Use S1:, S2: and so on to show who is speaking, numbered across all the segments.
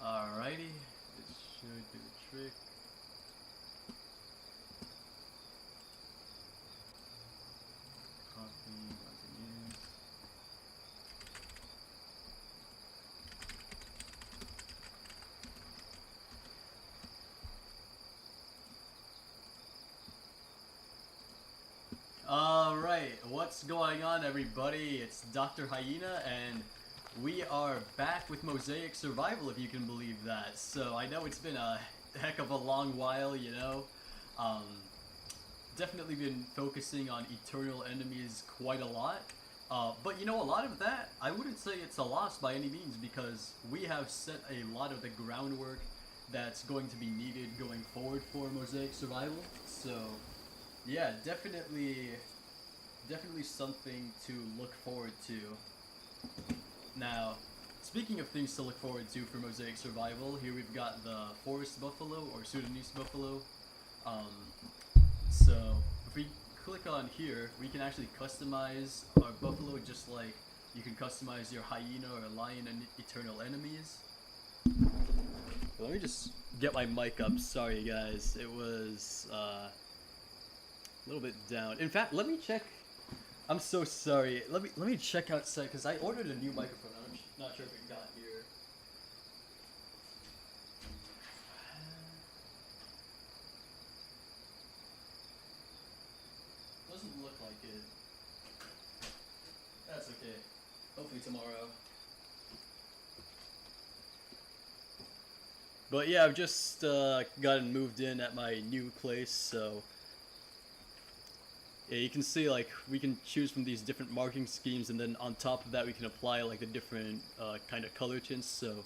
S1: Alrighty, it should do the trick. Copy, continues. Alright, what's going on everybody? It's Dr. Hyena and we are back with Mosaic Survival, if you can believe that. So I know it's been a heck of a long while, you know. Definitely been focusing on eternal enemies quite a lot. But you know, a lot of that, I wouldn't say it's a loss by any means, because we have set a lot of the groundwork that's going to be needed going forward for Mosaic Survival. So yeah, definitely something to look forward to. Now, speaking of things to look forward to for Mosaic Survival, here we've got the forest buffalo, or Sudanese buffalo. So, if we click on here, we can actually customize our buffalo just like you can customize your hyena or lion and eternal enemies. Let me just get my mic up, sorry guys, it was a little bit down. In fact, let me check. I'm so sorry. Let me check outside because I ordered a new microphone. I'm not sure if it got here. Doesn't look like it. That's okay. Hopefully tomorrow. But yeah, I've just gotten moved in at my new place, so yeah, you can see like we can choose from these different marking schemes, and then on top of that we can apply like the different kind of color tints. So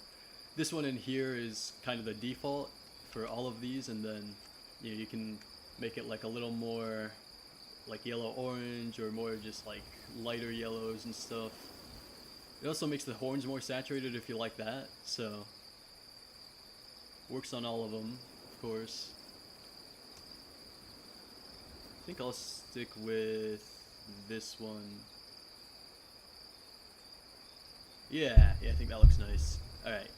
S1: this one in here is kind of the default for all of these, and then you can make it like a little more like yellow orange or more just like lighter yellows and stuff. It also makes the horns more saturated if you like that, so works on all of them, of course. I think I'll stick with this one. Yeah, I think that looks nice. Alright.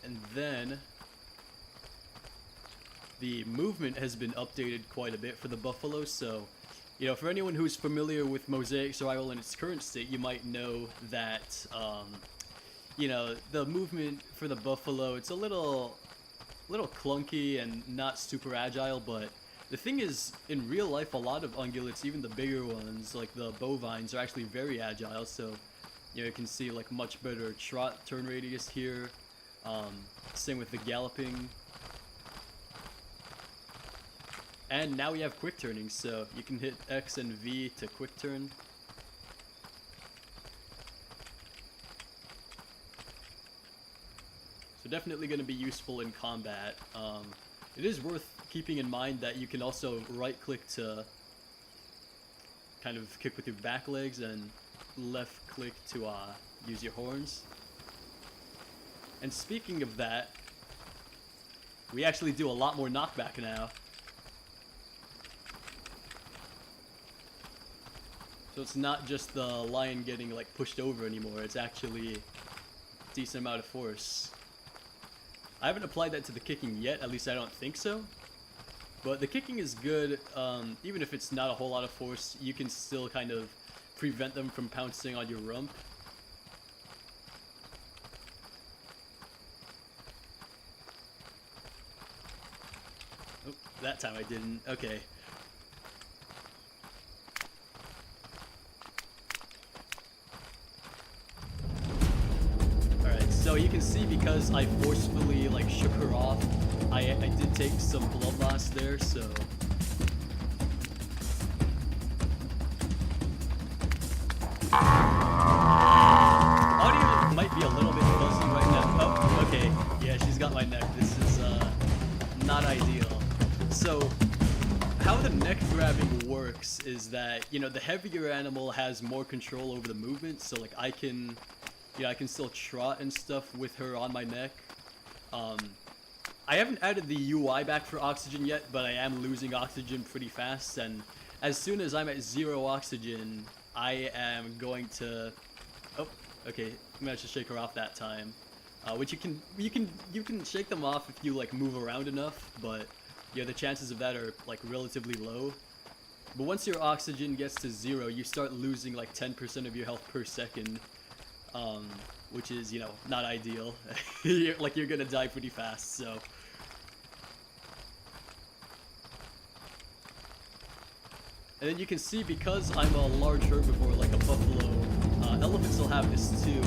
S1: And then the movement has been updated quite a bit for the buffalo, so you know, for anyone who's familiar with Mosaic Survival in its current state, you might know that you know, the movement for the buffalo, it's a little clunky and not super agile, but the thing is, in real life, a lot of ungulates, even the bigger ones, like the bovines, are actually very agile, so you know, you can see like much better trot turn radius here. Same with the galloping. And now we have quick turning, so you can hit X and V to quick turn. So definitely going to be useful in combat. It is worth keeping in mind that you can also right click to kind of kick with your back legs and left click to use your horns. And speaking of that, we actually do a lot more knockback now. So it's not just the lion getting like pushed over anymore, it's actually a decent amount of force. I haven't applied that to the kicking yet, at least I don't think so. But the kicking is good, even if it's not a whole lot of force, you can still kind of prevent them from pouncing on your rump. Oh, that time I didn't. Okay. So you can see, because I forcefully like shook her off, I did take some blood loss there, so audio might be a little bit fuzzy right now. Oh, okay, yeah, she's got my neck. This is not ideal. So how the neck grabbing works is that, you know, the heavier animal has more control over the movement, so like I can still trot and stuff with her on my neck. I haven't added the UI back for oxygen yet, but I am losing oxygen pretty fast, and as soon as I'm at 0 oxygen, I am going to... Oh, Okay, managed to shake her off that time. Which you can shake them off if you like move around enough, but yeah, the chances of that are like relatively low. But once your oxygen gets to 0, you start losing like 10% of your health per second, which is, you know, not ideal. You're gonna die pretty fast, so. And then you can see, because I'm a large herbivore like a buffalo, elephants will have this too.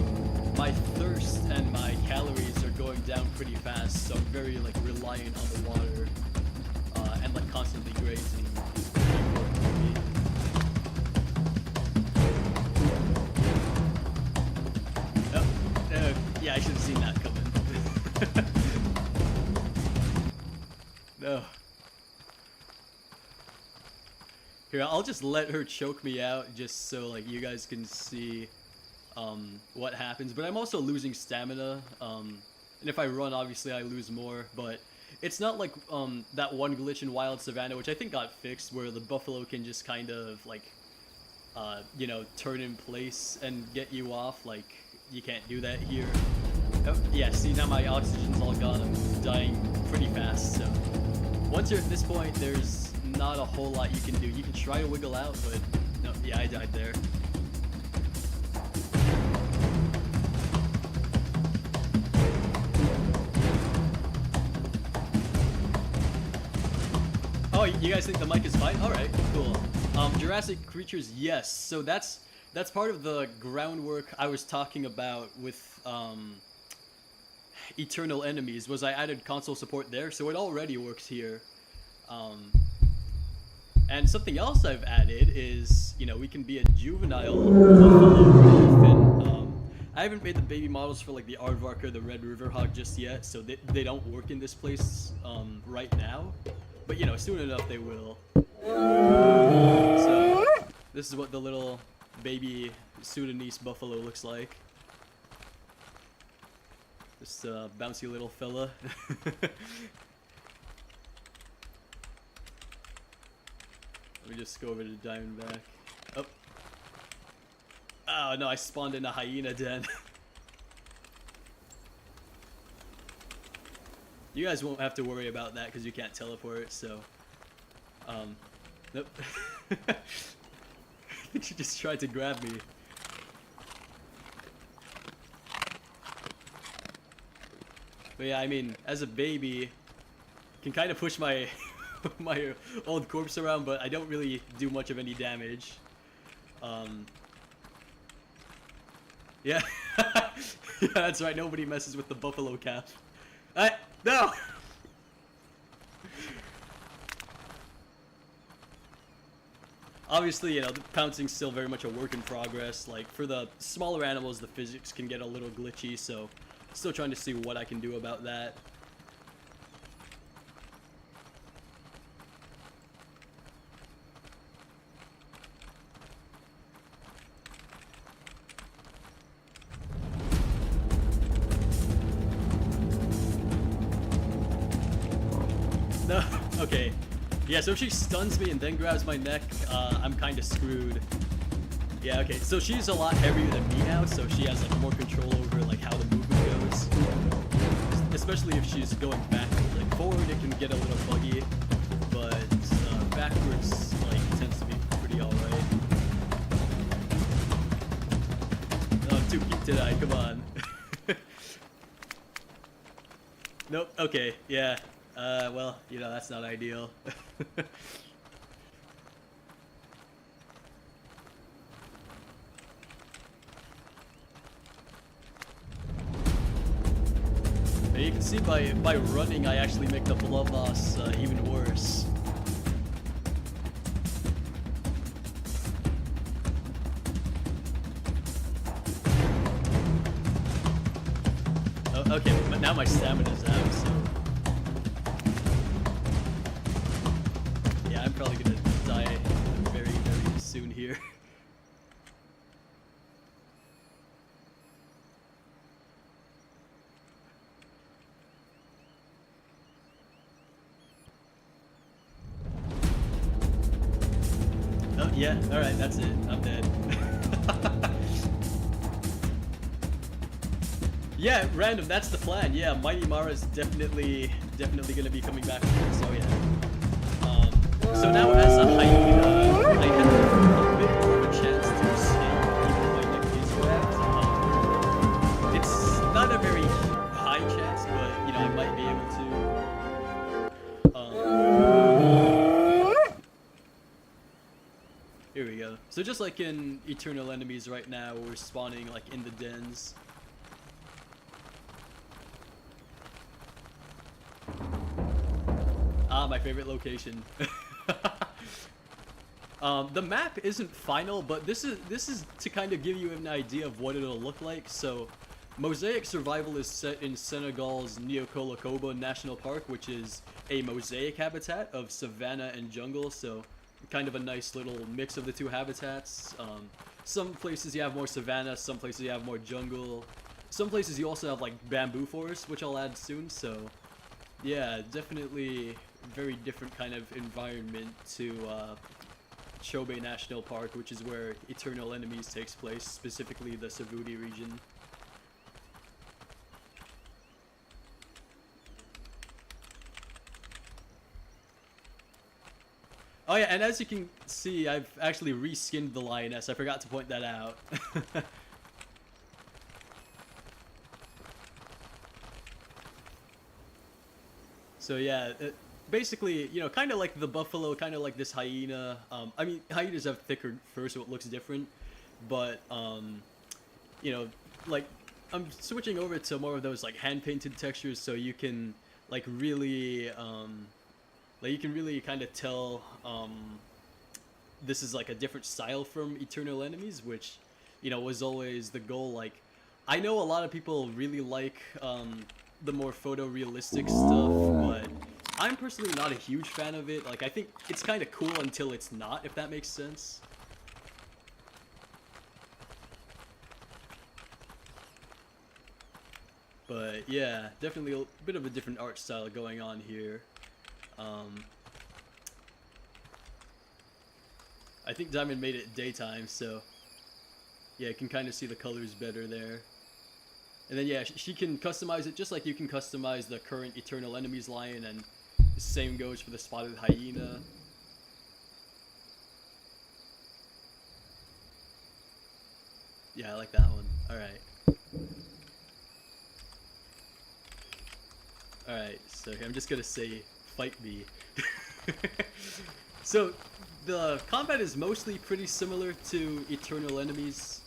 S1: My thirst and my calories are going down pretty fast, so I'm very like reliant on the water, and like constantly grazing is very important to me. Oh, yeah, I should have seen that coming. No. Here, I'll just let her choke me out just so like you guys can see what happens. But I'm also losing stamina, and if I run, obviously I lose more. But it's not like that one glitch in Wild Savannah, which I think got fixed, where the buffalo can just kind of like, you know, turn in place and get you off. Like, you can't do that here. Oh, yeah, see, now my oxygen's all gone. I'm dying pretty fast, so once you're at this point, there's not a whole lot you can do. You can try to wiggle out, but no, yeah, I died there. Oh, you guys think the mic is fine? Alright, cool. Jurassic creatures, yes. So that's part of the groundwork I was talking about with Eternal Enemies, was I added console support there, so it already works here. And something else I've added is, you know, we can be a juvenile buffalo. I haven't made the baby models for like the aardvark or the red river hog just yet, so they don't work in this place right now. But you know, soon enough they will. So this is what the little baby Sudanese buffalo looks like. This bouncy little fella. Let me just go over to Diamondback. Oh. Oh no, I spawned in a hyena den. You guys won't have to worry about that because you can't teleport, so. Nope. I think she just tried to grab me. But yeah, I mean, as a baby, can kind of push my my old corpse around, but I don't really do much of any damage. Yeah. Yeah, that's right, nobody messes with the buffalo calf. No! Obviously, you know, the pouncing's still very much a work in progress. Like, for the smaller animals, the physics can get a little glitchy, so still trying to see what I can do about that. No, okay. Yeah, so if she stuns me and then grabs my neck, I'm kind of screwed. Yeah, okay, so she's a lot heavier than me now, so she has like more control over like how the movement goes. Especially if she's going backwards. Like forward it can get a little buggy, but backwards like tends to be pretty alright. Oh, I'm too cute to die, come on. Nope, okay, yeah. Well, you know, that's not ideal. You can see by running, I actually make the blood loss even worse. Oh, okay, but now my stamina's out, so. Yeah, I'm probably gonna die very, very soon here. Oh, yeah, alright, that's it. I'm dead. Yeah, random. That's the plan. Yeah, Mighty Mara is definitely gonna be coming back. So yeah. So now as a hyena, I have a bit more of a chance to escape even if my neck is wrapped. It's not a very high chance, but you know I might be able to. Here we go. So just like in Eternal Enemies right now, we're spawning like in the dens. Ah, my favorite location. The map isn't final, but this is to kind of give you an idea of what it'll look like. So, Mosaic Survival is set in Senegal's Niokolo-Kobo National Park, which is a mosaic habitat of savanna and jungle. So, kind of a nice little mix of the two habitats. Some places you have more savanna, some places you have more jungle. Some places you also have like bamboo forests, which I'll add soon. So, yeah, definitely very different kind of environment to Chobe National Park, which is where Eternal Enemies takes place, specifically the Savudi region. Oh yeah, and as you can see, I've actually reskinned the lioness. I forgot to point that out. So yeah, basically, you know, kind of like the buffalo, kind of like this hyena. I mean, hyenas have thicker fur, so it looks different. But, you know, like, I'm switching over to more of those, like, hand-painted textures so you can, like, really, kind of tell, this is, like, a different style from Eternal Enemies, which, you know, was always the goal. Like, I know a lot of people really like, the more photorealistic stuff, but I'm personally not a huge fan of it. Like, I think it's kind of cool until it's not, if that makes sense. But yeah, definitely a bit of a different art style going on here. I think Diamond made it daytime, so yeah, you can kind of see the colors better there. And then yeah, she can customize it just like you can customize the current Eternal Enemies lion, and the same goes for the spotted hyena. Yeah, I like that one. Alright. Alright, so I'm just gonna say, fight me. So, the combat is mostly pretty similar to Eternal Enemies.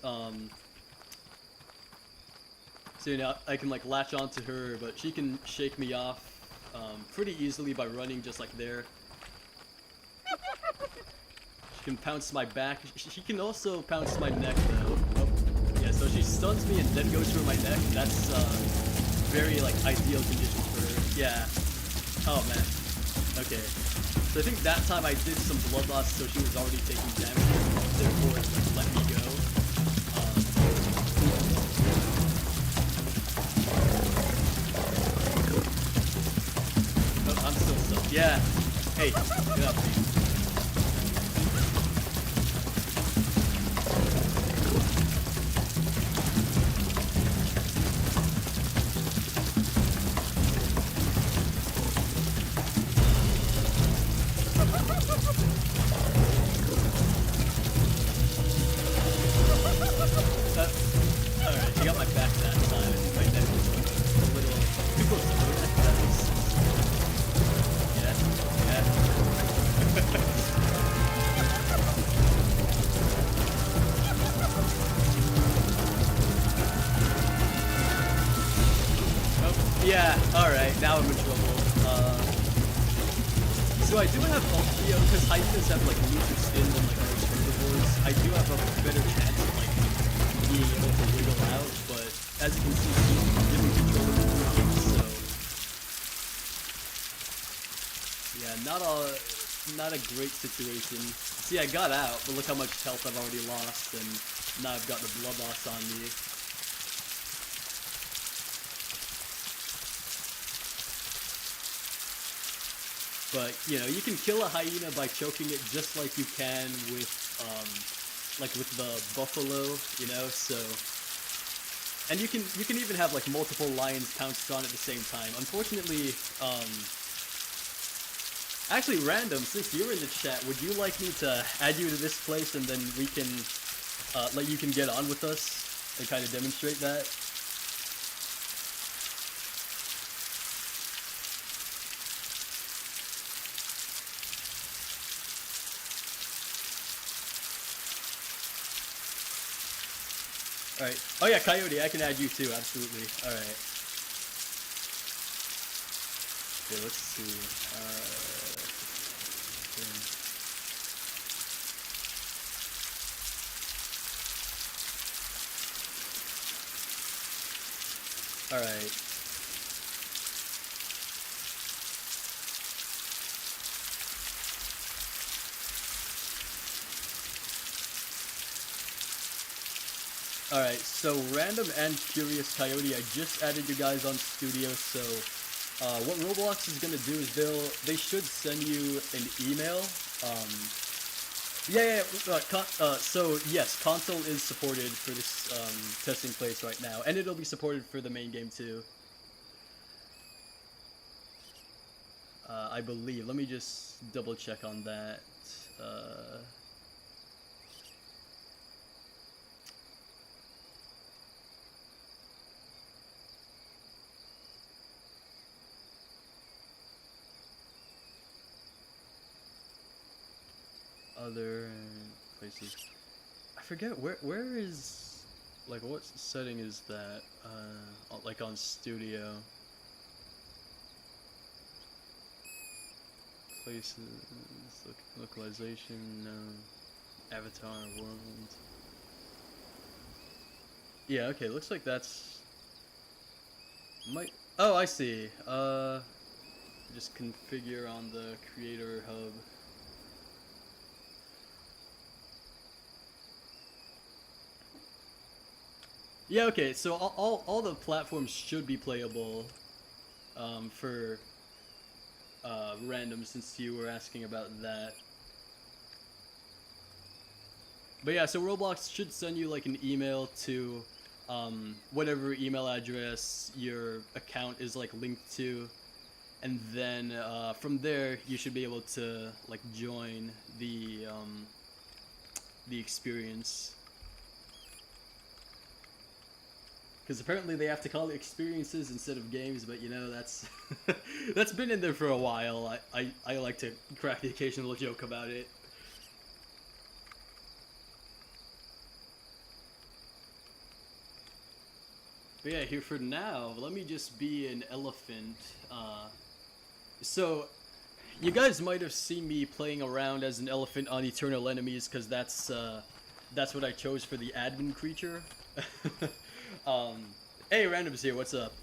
S1: So you know, I can like latch onto her, but she can shake me off pretty easily by running just like there. She can pounce my back. She can also pounce my neck though. Oh, yeah, so she stuns me and then goes for my neck. That's very like ideal condition for her. Yeah. Oh man. Okay. So I think that time I did some blood loss, so she was already taking damage. Therefore, it let me go. Oh, I'm still stuck. Yeah. Hey, get up, dude. Alright, you got my back that time. My neck was a little too close to her. That makes sense. Yeah, yeah. Oh, yeah, alright, now I'm in trouble. So I do have Ultio, because hyenas have like looser skin than like most herbivores. I do have a better chance of like being able to wiggle out, but as you can see, she's really controlling the ground, so yeah, not a great situation. See, I got out, but look how much health I've already lost, and now I've got the blood loss on me. But, you know, you can kill a hyena by choking it just like you can with, like with the buffalo, you know, so... and you can even have like multiple lions pounced on at the same time. Unfortunately, actually, Random, since you're in the chat, would you like me to add you to this place and then we can, like, you can get on with us and kind of demonstrate that? Alright. Oh yeah, Coyote, I can add you too, absolutely. Alright. Okay, let's see. Alright. Alright, so Random and Curious Coyote, I just added you guys on Studio, so what Roblox is gonna do is they should send you an email. So yes, console is supported for this testing place right now, and it'll be supported for the main game too. I believe. Let me just double check on that. Other places. I forget where is, like, what setting is that? Like on Studio. Places, localization, no. Avatar, world. Yeah, okay, looks like that's... Oh, I see. Just configure on the creator hub. Yeah, okay, so all the platforms should be playable for Random, since you were asking about that. But yeah, so Roblox should send you like an email to whatever email address your account is like linked to, and then from there you should be able to like join the experience. Because apparently they have to call it experiences instead of games, but you know, that's that's been in there for a while. I like to crack the occasional joke about it. But yeah, here for now, let me just be an elephant. So, you guys might have seen me playing around as an elephant on Eternal Enemies, because that's what I chose for the admin creature. Hey, Random's here, what's up?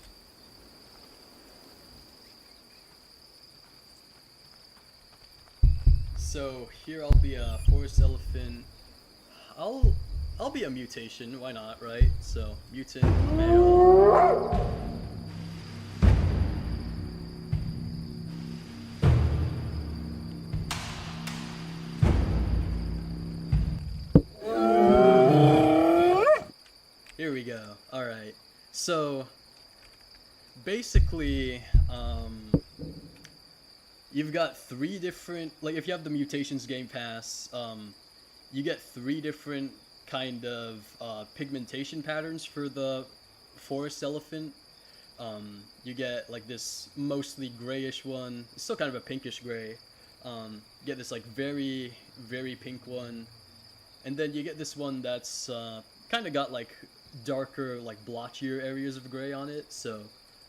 S1: So, here I'll be a forest elephant. I'll be a mutation, why not, right? So, mutant, male. Here we go. Alright. So, basically, you've got 3 different, like, if you have the Mutations Game Pass, you get 3 different kind of pigmentation patterns for the forest elephant. You get, like, this mostly grayish one. It's still kind of a pinkish gray. You get this, like, very, very pink one. And then you get this one that's kind of got, like, darker, like, blotchier areas of gray on it. So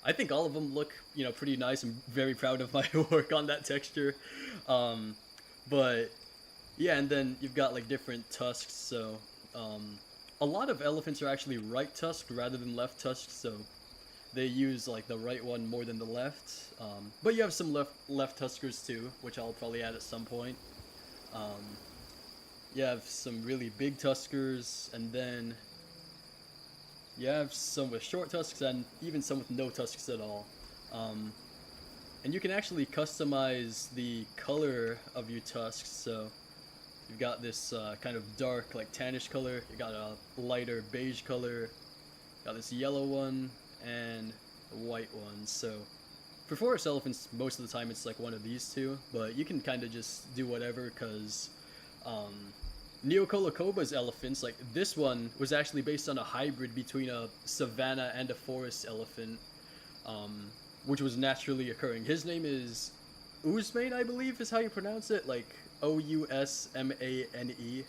S1: I think all of them look, you know, pretty nice. I'm very proud of my work on that texture. But yeah, and then you've got like different tusks. So a lot of elephants are actually right tusked rather than left tusked. So they use like the right one more than the left. But you have some left tuskers too, which I'll probably add at some point. You have some really big tuskers, and then you have some with short tusks and even some with no tusks at all. And you can actually customize the color of your tusks. So you've got this kind of dark, like tannish color. You got a lighter beige color. Got this yellow one and a white one. So for forest elephants, most of the time it's like one of these two, but you can kind of just do whatever because Neocolocoba's elephants, like this one, was actually based on a hybrid between a savanna and a forest elephant, which was naturally occurring. His name is Ousmane, I believe, is how you pronounce it, like Ousmane.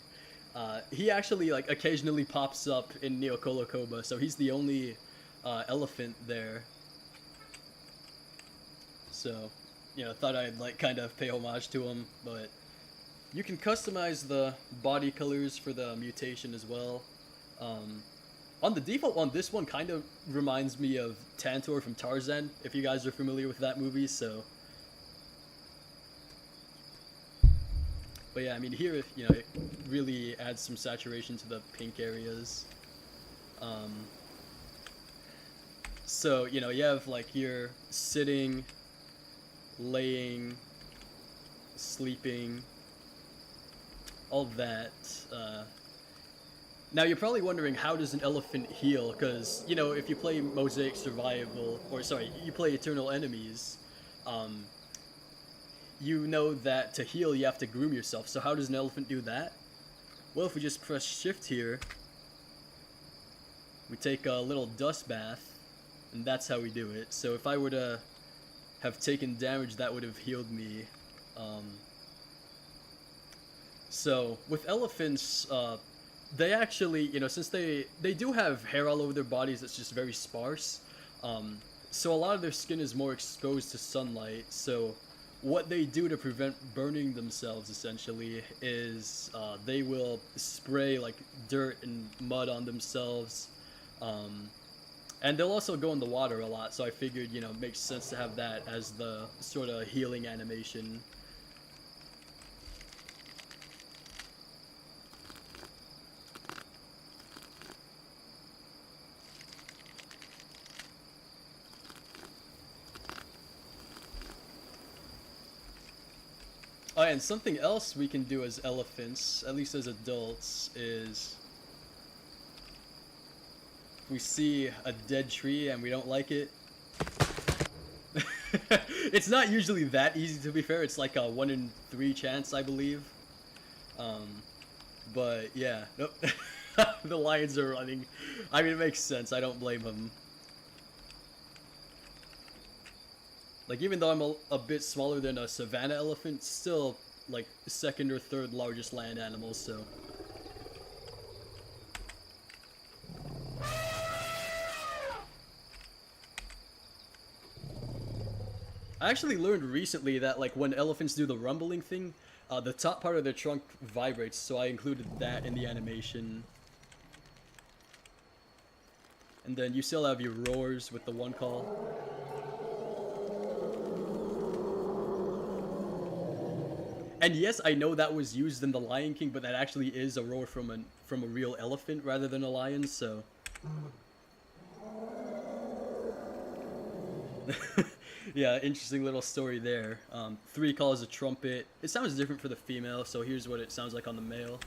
S1: He actually like occasionally pops up in Neocolocoba, so he's the only elephant there. So, you know, thought I'd like kind of pay homage to him, but you can customize the body colors for the mutation as well. On the default one, this one kind of reminds me of Tantor from Tarzan, if you guys are familiar with that movie, so. But yeah, I mean, here, you know, it really adds some saturation to the pink areas. So, you know, you have like your sitting, laying, sleeping, all that. Now you're probably wondering, how does an elephant heal? Because, you know, if you play Mosaic Survival, or sorry, you play Eternal Enemies, you know that to heal you have to groom yourself. So how does an elephant do that? Well, if we just press shift here, we take a little dust bath, and that's how we do it. So if I were to have taken damage, that would have healed me. So with elephants, they actually, you know, since they do have hair all over their bodies, it's just very sparse. So a lot of their skin is more exposed to sunlight. So what they do to prevent burning themselves, essentially, is they will spray like dirt and mud on themselves. And they'll also go in the water a lot, so I figured, you know, it makes sense to have that as the sort of healing animation. Oh, and something else we can do as elephants, at least as adults, is we see a dead tree and we don't like it. It's not usually that easy, to be fair. It's like a 1 in 3 chance, I believe. But yeah, nope. The lions are running. I mean, it makes sense. I don't blame them. Like, even though I'm a bit smaller than a savanna elephant, still like second or third largest land animal, so. I actually learned recently that like when elephants do the rumbling thing, the top part of their trunk vibrates, so I included that in the animation. And then you still have your roars with the one call. And yes, I know that was used in The Lion King, but that actually is a roar from a real elephant rather than a lion, so. Yeah, interesting little story there. 3 calls a trumpet. It sounds different for the female, so here's what it sounds like on the male.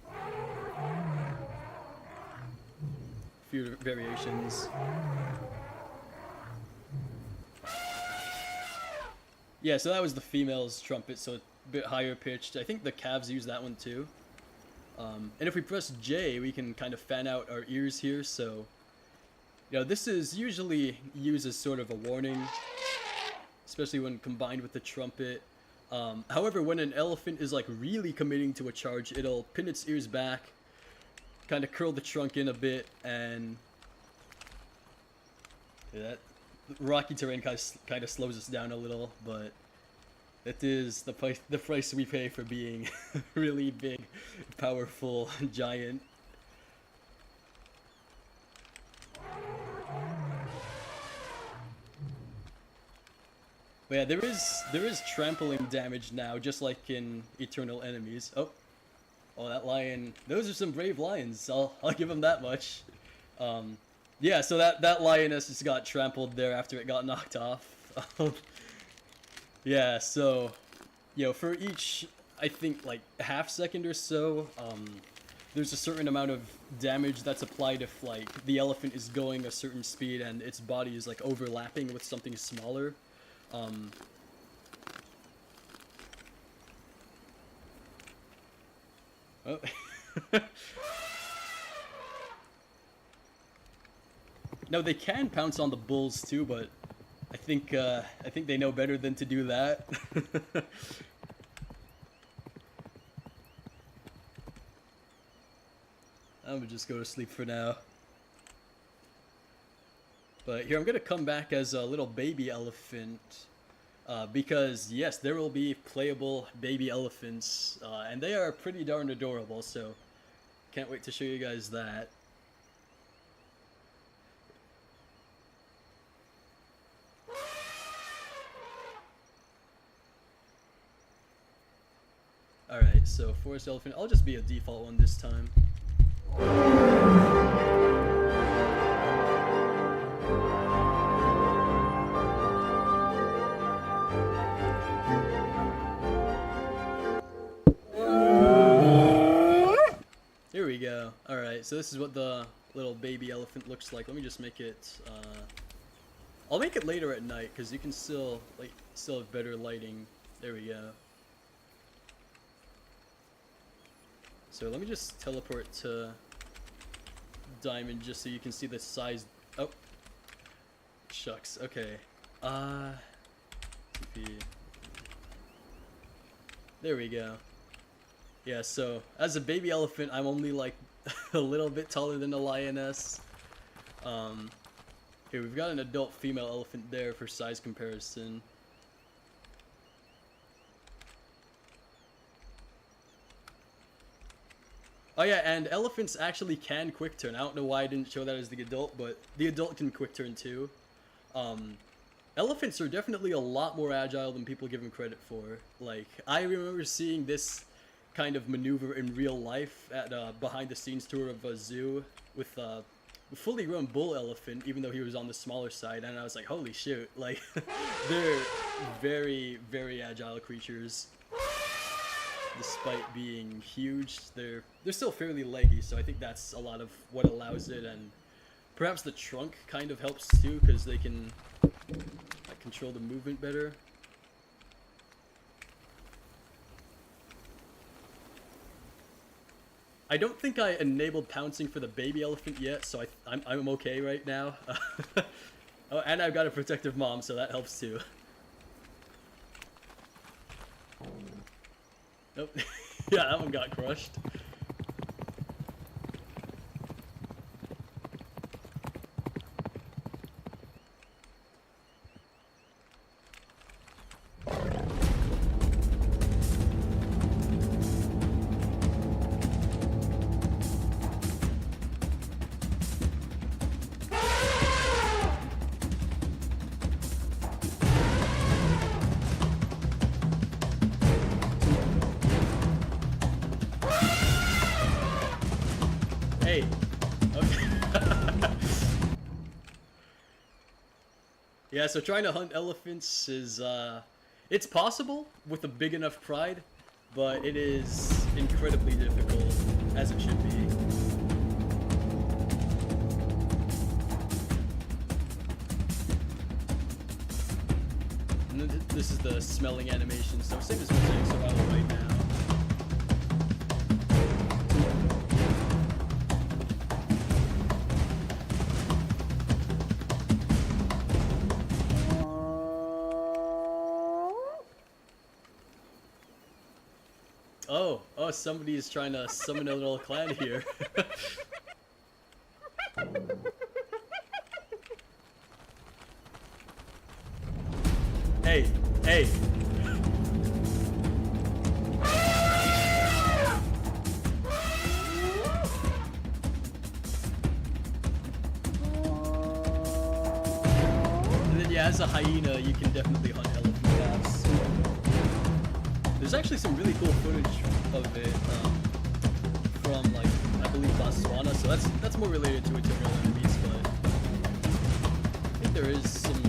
S1: A few variations. Yeah, so that was the female's trumpet, so a bit higher pitched. I think the calves use that one too. And if we press J, we can kind of fan out our ears here, so. You know, this is usually used as sort of a warning, especially when combined with the trumpet. However, when an elephant is like really committing to a charge, it'll pin its ears back, kind of curl the trunk in a bit, and yeah, that rocky terrain kind of slows us down a little, but it is the price we pay for being really big, powerful giant. But yeah, there is trampling damage now, just like in Eternal Enemies. Oh, that lion! Those are some brave lions. I'll give them that much. Yeah, so that lioness just got trampled there after it got knocked off. Yeah, so, you know, for each, I think like half second or so, there's a certain amount of damage that's applied if like the elephant is going a certain speed and its body is like overlapping with something smaller. Oh. No, they can pounce on the bulls too, but I think they know better than to do that. I'm gonna just go to sleep for now. But here, I'm gonna come back as a little baby elephant. Because, yes, there will be playable baby elephants. And they are pretty darn adorable, so can't wait to show you guys that. Alright, so forest elephant. I'll just be a default one this time. Here we go. Alright, so this is what the little baby elephant looks like. Let me just make it, I'll make it later at night, because you can still have better lighting. There we go. So let me just teleport to Diamond just so you can see the size. Oh, shucks. Okay. TP. There we go. Yeah, so as a baby elephant, I'm only like a little bit taller than a lioness. Here we've got an adult female elephant there for size comparison. Oh yeah, and elephants actually can quick turn. I don't know why I didn't show that as the adult, but the adult can quick turn too. Elephants are definitely a lot more agile than people give them credit for. Like, I remember seeing this kind of maneuver in real life at a behind-the-scenes tour of a zoo with a fully grown bull elephant, even though he was on the smaller side, and I was like, holy shit, like, they're very, very agile creatures. Despite being huge, they're still fairly leggy, so I think that's a lot of what allows it, and perhaps the trunk kind of helps too, because they can control the movement better. I don't think I enabled pouncing for the baby elephant yet, so I'm okay right now. Oh, and I've got a protective mom, so that helps too. Nope. Yeah, that one got crushed. Hey. Okay. Yeah, so trying to hunt elephants is, it's possible with a big enough pride, but it is incredibly difficult, as it should be. And this is the smelling animation, so same as Mosaic Survival right now. Oh, somebody is trying to summon a little clan here. Hey, hey. And then yeah, as a hyena, you can definitely hunt elephant calves. There's actually some really cool footage of it from, like, I believe Botswana, so that's more related to it to real enemies, but I think there is some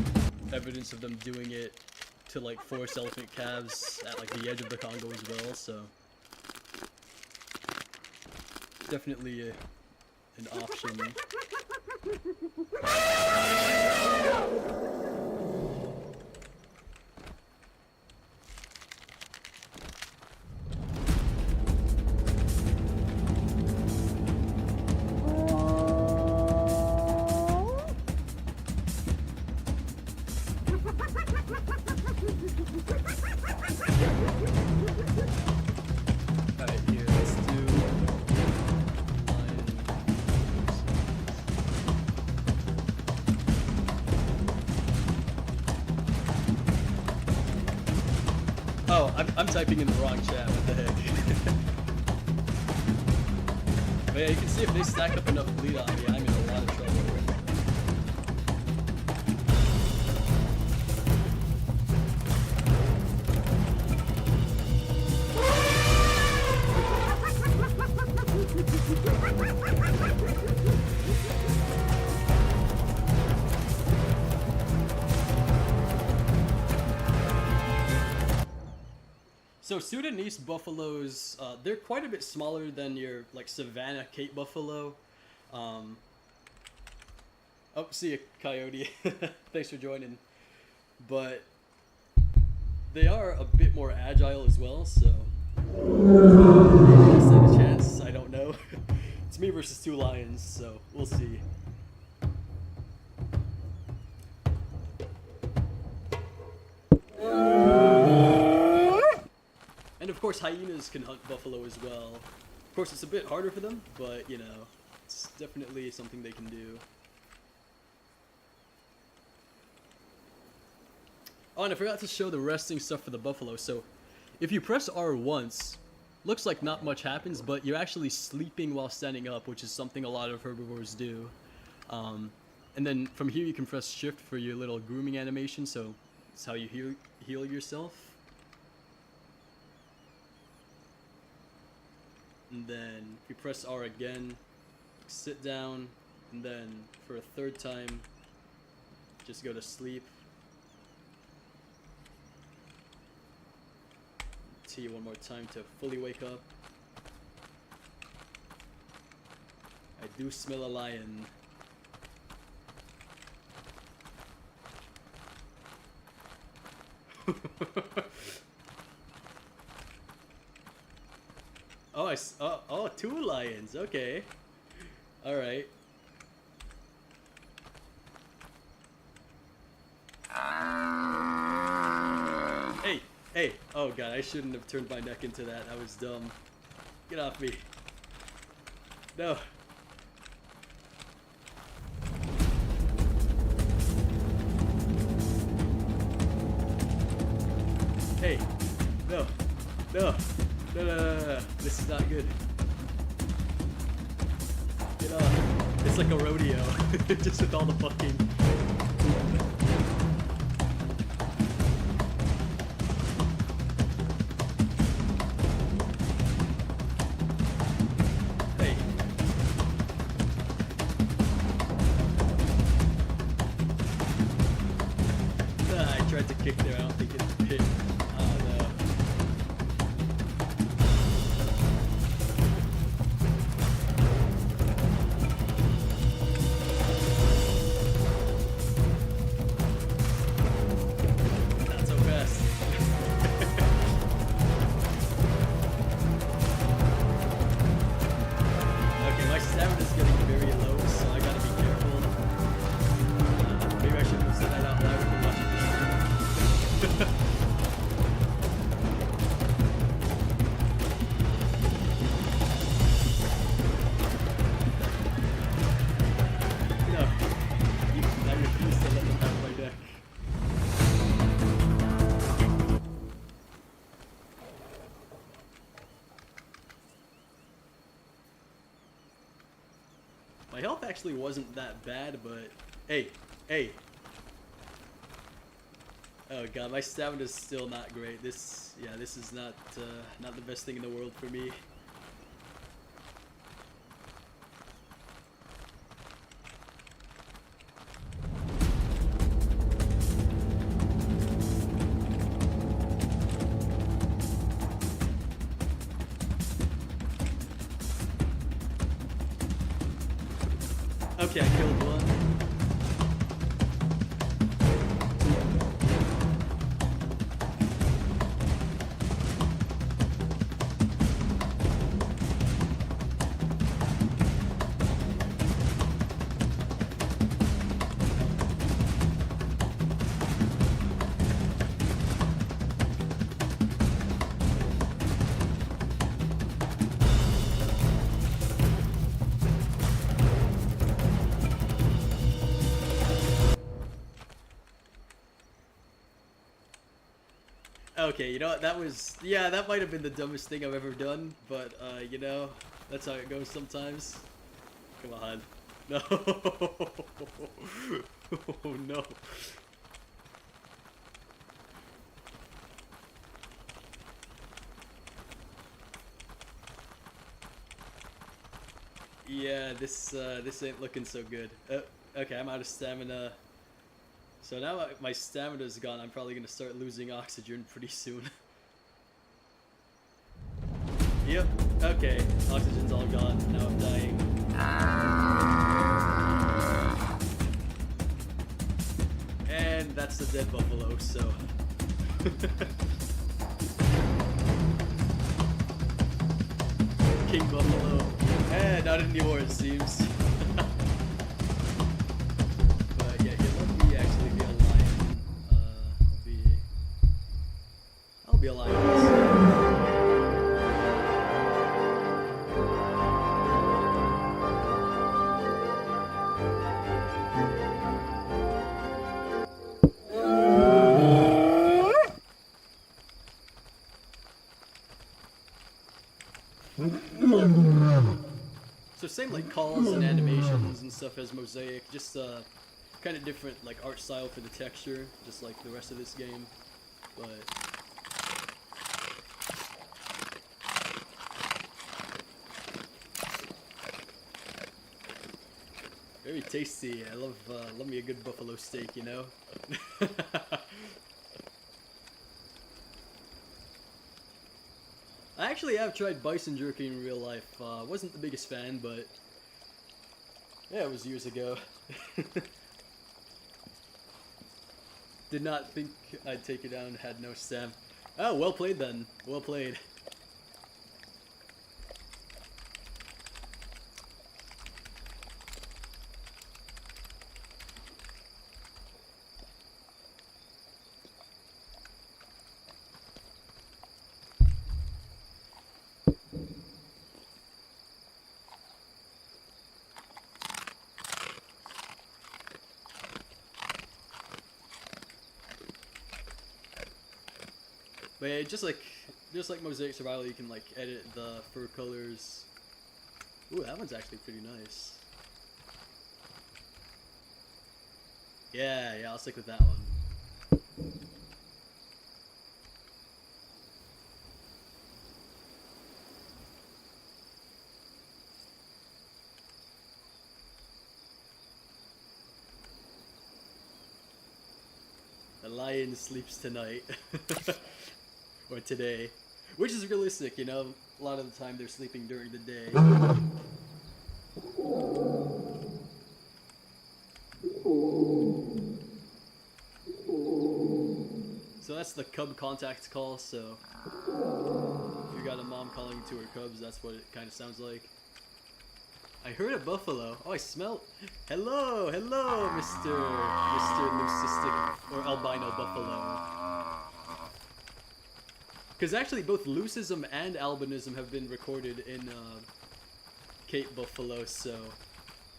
S1: evidence of them doing it to, like, forest elephant calves at, like, the edge of the Congo as well, so. definitely an option. Oh, I'm typing in the wrong chat, what the heck. But yeah, you can see if they stack up enough bleed on me, I'm in a lot of trouble. So Sudanese buffaloes, they're quite a bit smaller than your like Savannah Cape buffalo. Oh, see ya, Coyote. Thanks for joining. But they are a bit more agile as well, so maybe stand a chance. I don't know. It's me versus two lions, so we'll see. And of course, hyenas can hunt buffalo as well. Of course, it's a bit harder for them, but you know, it's definitely something they can do. Oh, and I forgot to show the resting stuff for the buffalo. So, if you press R once, looks like not much happens, but you're actually sleeping while standing up, which is something a lot of herbivores do. And then from here, you can press Shift for your little grooming animation. So, it's how you heal yourself. And then if you press R again, sit down, and then for a third time, just go to sleep. T one more time to fully wake up. I do smell a lion. Oh, two lions. Okay. All right. Hey. Oh god, I shouldn't have turned my neck into that. I was dumb. Get off me. No. Hey. No. No. No. This is not good. Get off. It's like a rodeo. Just with all the fucking... Hey. Nah, I tried to kick there. I don't think it hit. Oh no. Not so fast. Okay, my stamina's getting very low, so I gotta be careful. Maybe I shouldn't have said that out loud if I'm watching this stream. No. I refuse to let them have my deck. My health actually wasn't that bad, but hey. Oh god, my stamina's still not great. This is not the best thing in the world for me. Okay, I killed one. Okay, you know what, that was, yeah, that might have been the dumbest thing I've ever done, but, you know, that's how it goes sometimes. Come on. No. Oh, no. Yeah, this ain't looking so good. Okay, I'm out of stamina. So now my stamina's gone, I'm probably gonna start losing oxygen pretty soon. Yep, okay, oxygen's all gone, now I'm dying. And that's the dead buffalo, so... King Buffalo. Eh, not anymore it seems. But yeah, he'll let me actually be a lion. I'll be a lion. So same like calls and animations and stuff as Mosaic, just kind of different like art style for the texture, just like the rest of this game. But very tasty. I love me a good buffalo steak, you know. I actually have tried bison jerky in real life. Wasn't the biggest fan, but yeah, it was years ago. Did not think I'd take it down, had no stem. Oh, well played then. Well played. But yeah, just like Mosaic Survival, you can like edit the fur colors. Ooh, that one's actually pretty nice. Yeah, I'll stick with that one. The lion sleeps tonight. Or today. Which is realistic, you know? A lot of the time they're sleeping during the day. So that's the cub contact call, so if you got a mom calling to her cubs, that's what it kind of sounds like. I heard a buffalo. Oh, I smell. Hello, Mr. Leucistic or albino buffalo. Because actually, both leucism and albinism have been recorded in Cape Buffalo, so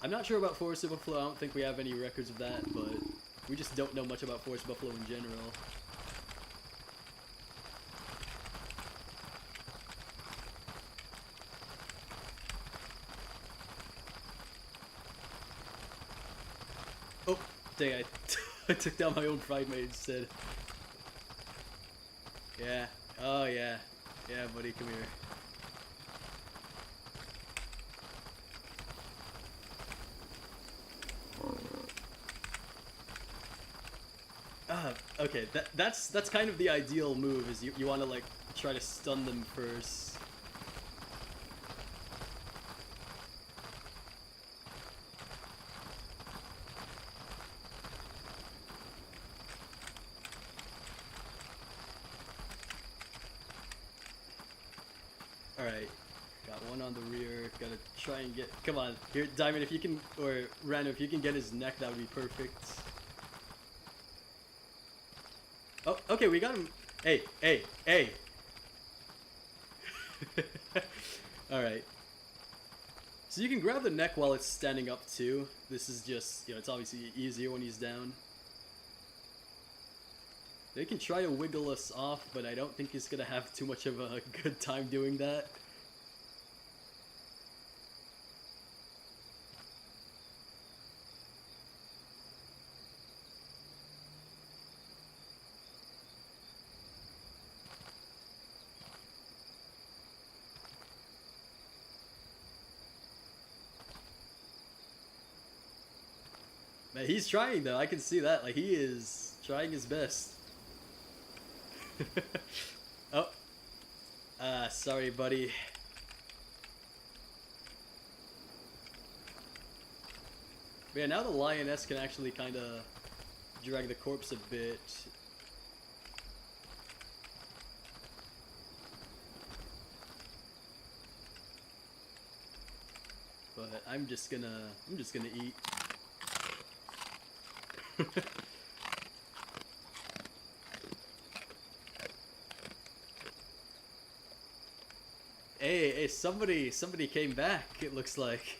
S1: I'm not sure about Forest Buffalo. I don't think we have any records of that, but we just don't know much about Forest Buffalo in general. Oh, dang, I took down my own primate instead. Yeah. Oh, yeah. Yeah, buddy, come here. Okay, that's kind of the ideal move, is you want to, like, try to stun them first. Alright. Got one on the rear. Gotta try and get... Come on. Here, Diamond, if you can... Or Random, if you can get his neck, that would be perfect. Oh, okay, we got him. Hey, hey, hey. Alright. So you can grab the neck while it's standing up too. This is just, you know, it's obviously easier when he's down. They can try to wiggle us off, but I don't think he's gonna have too much of a good time doing that. Man, he's trying though, I can see that. Like, he is trying his best. Oh. Sorry, buddy. But yeah, now the lioness can actually kind of drag the corpse a bit. But I'm just gonna eat. Hey, somebody came back, it looks like.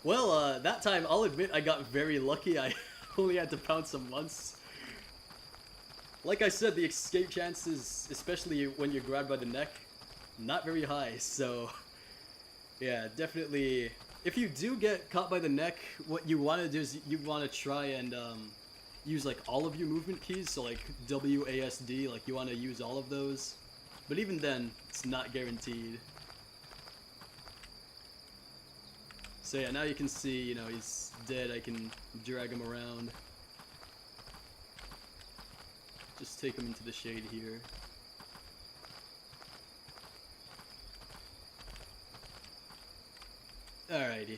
S1: Well, that time, I'll admit I got very lucky. I only had to pounce him once. Like I said, the escape chances, especially when you're grabbed by the neck, not very high. So, yeah, definitely. If you do get caught by the neck, what you want to do is you want to try and use like all of your movement keys. So like W, A, S, D, like you want to use all of those. But even then, it's not guaranteed. So yeah, now you can see, you know, he's dead. I can drag him around. Just take him into the shade here. Alrighty.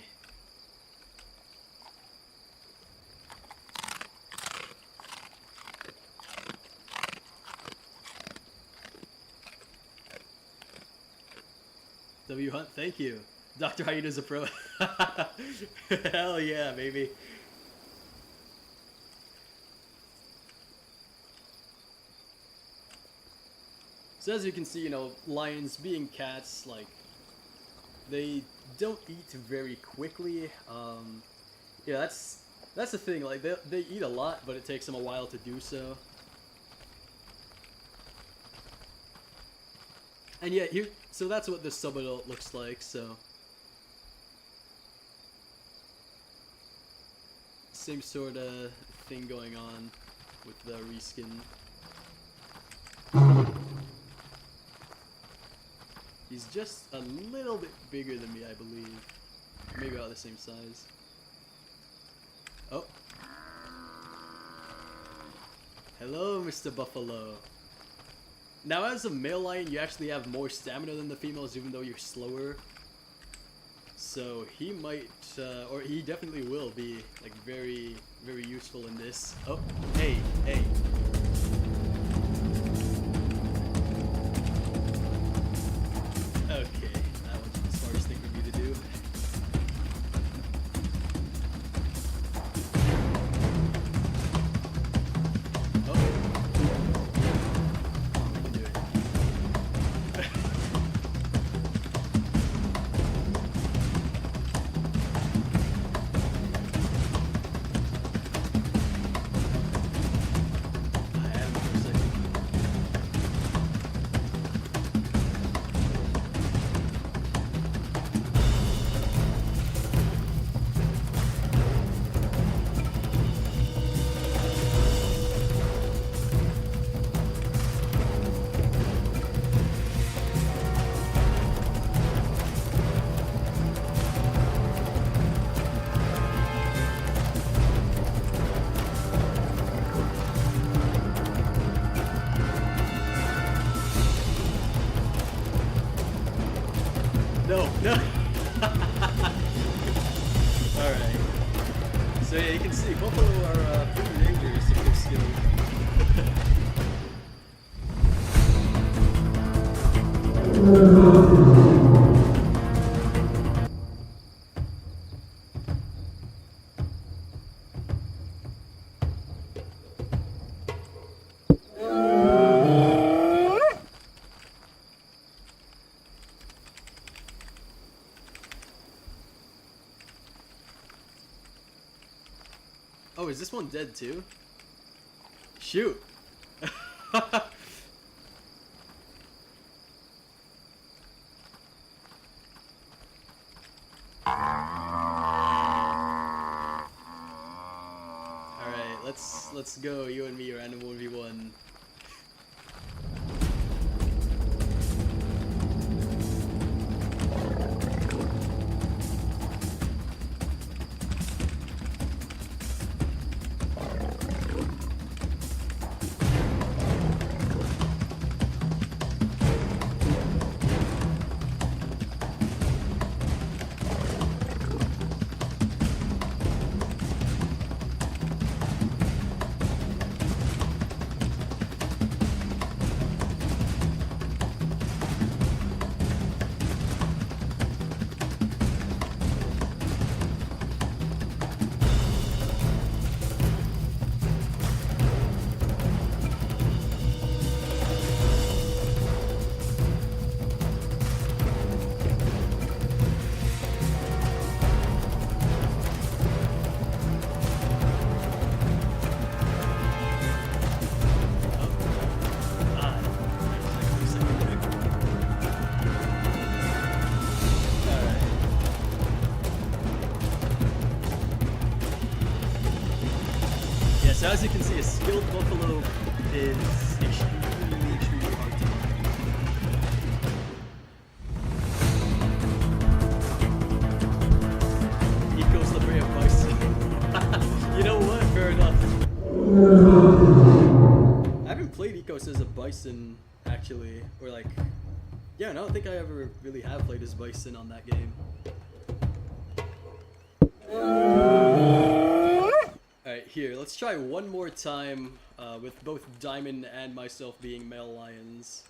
S1: W Hunt, thank you. Dr. Hyena's a pro. Hell yeah, baby. So as you can see, you know, lions being cats, like, they don't eat very quickly. Yeah, that's the thing. Like, they eat a lot, but it takes them a while to do so. And yeah, here, so that's what the subadult looks like. So same sort of thing going on with the reskin. He's just a little bit bigger than me, I believe. Maybe about the same size. Oh. Hello, Mr. Buffalo. Now, as a male lion, you actually have more stamina than the females, even though you're slower. So he might, or he definitely will be, like, very, very useful in this. Oh, hey, hey. Okay, that wasn't the smartest thing for me to do. Oh. We can do it. So yeah, you can see buffalo are pretty dangerous if they're skilled. Oh, is this one dead too? Shoot! Alright, let's go, you and me, random 1v1. So as you can see, a skilled buffalo is extremely, extremely hard to find. Eco's the prey of bison. You know what? Fair enough. I haven't played Ecos as a bison, actually. Or like... Yeah, I don't think I ever really have played as bison on that game. Alright, here, let's try one more time with both Diamond and myself being male lions.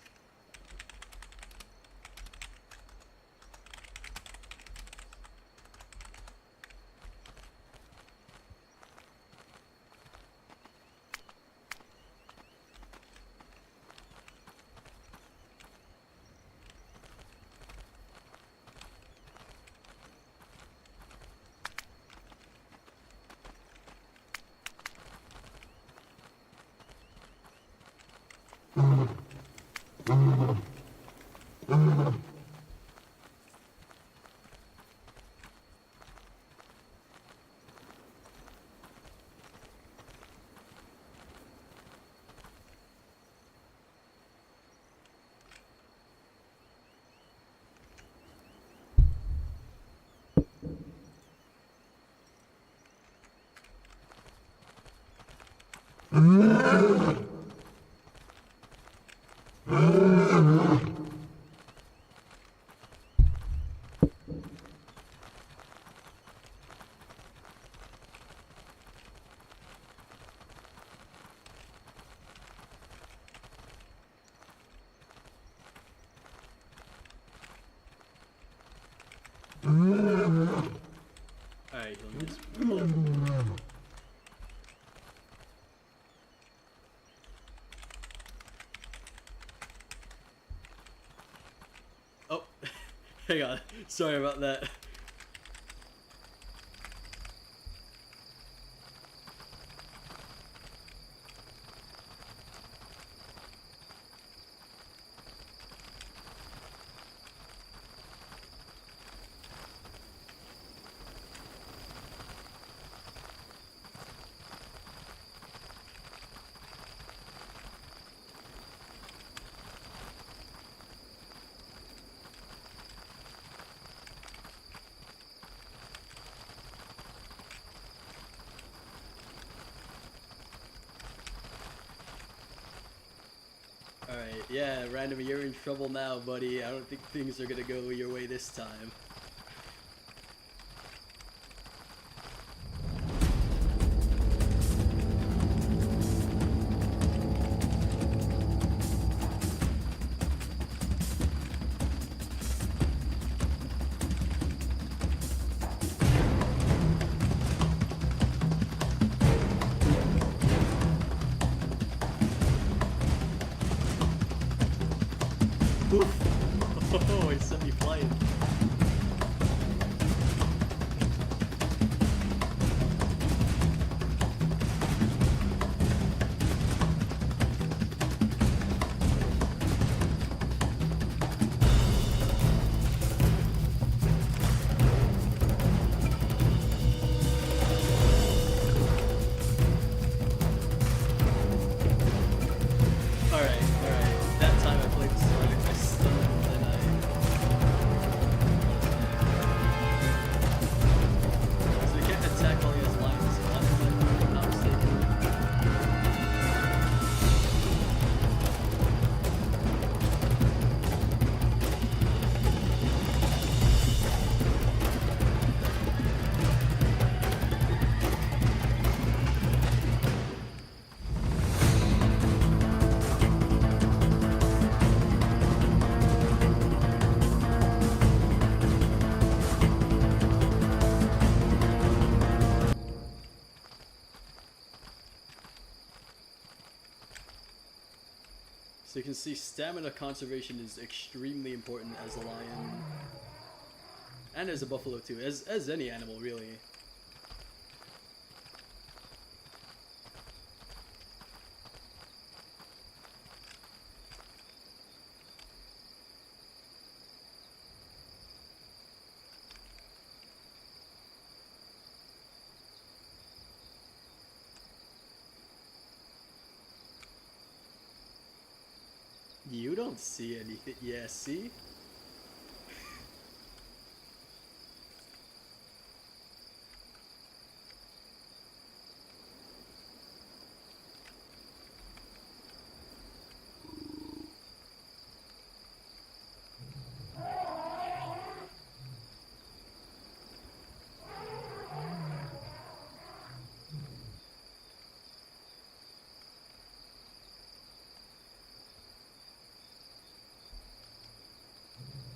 S1: Alright, let me just pull up. Oh, hang on. Sorry about that. Alright, yeah, Random, you're in trouble now, buddy. I don't think things are gonna go your way this time. So you can see stamina conservation is extremely important as a lion. And as a buffalo too, as any animal really. You don't see anything. Yeah, see?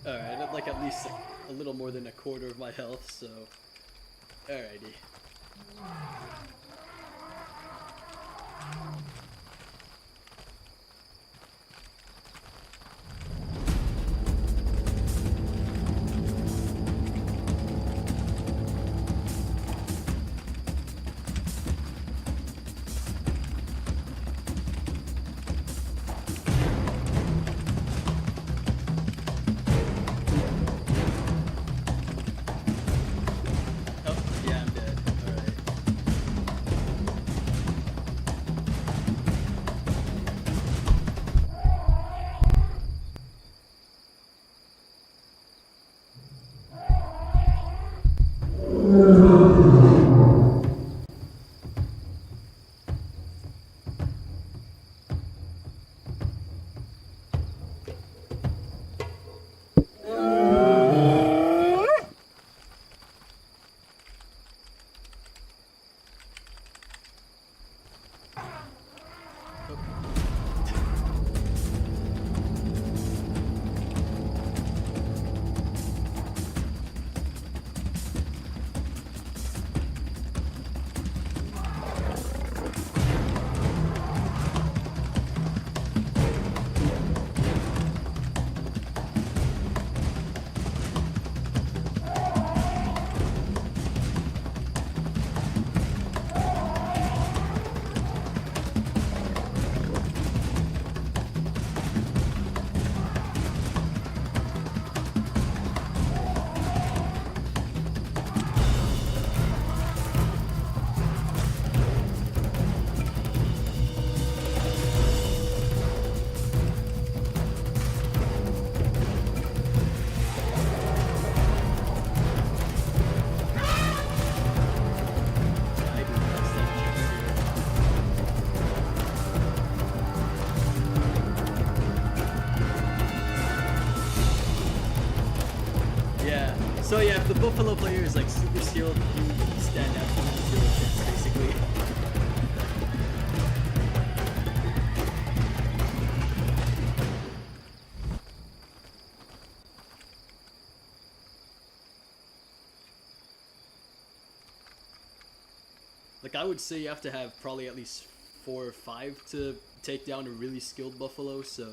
S1: Alright, I'd like at least a little more than a quarter of my health, so... Alrighty. Oh, yeah, I'm dead. Alright. I do not stand a chance here. Yeah. So yeah, if the buffalo player is like super skilled, you stand out to 0 chance basically. Like I would say you have to have probably at least 4 or 5 to take down a really skilled buffalo, so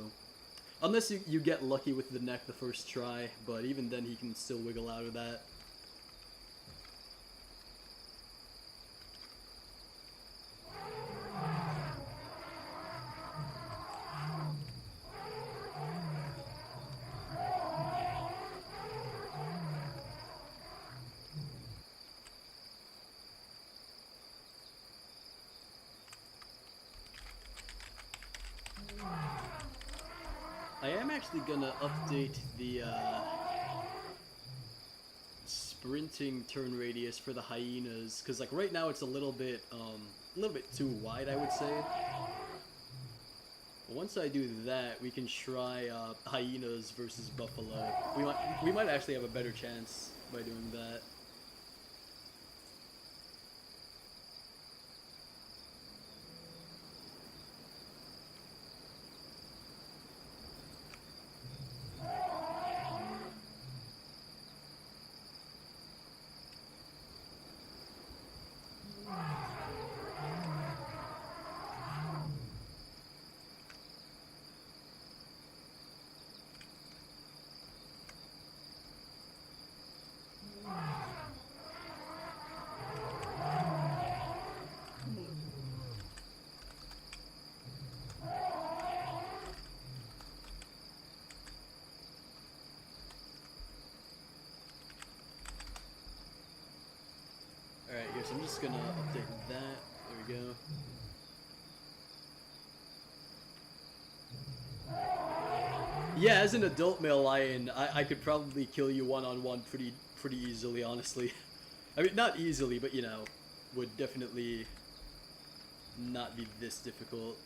S1: unless you get lucky with the neck the first try, but even then he can still wiggle out of that. I am actually gonna update the sprinting turn radius for the hyenas, because like right now it's a little bit too wide, I would say. Once I do that, we can try hyenas versus buffalo. We might actually have a better chance by doing that. Alright, yes, I'm just gonna update that. There we go. Yeah, as an adult male lion, I could probably kill you one-on-one pretty easily, honestly. I mean, not easily, but you know, would definitely not be this difficult.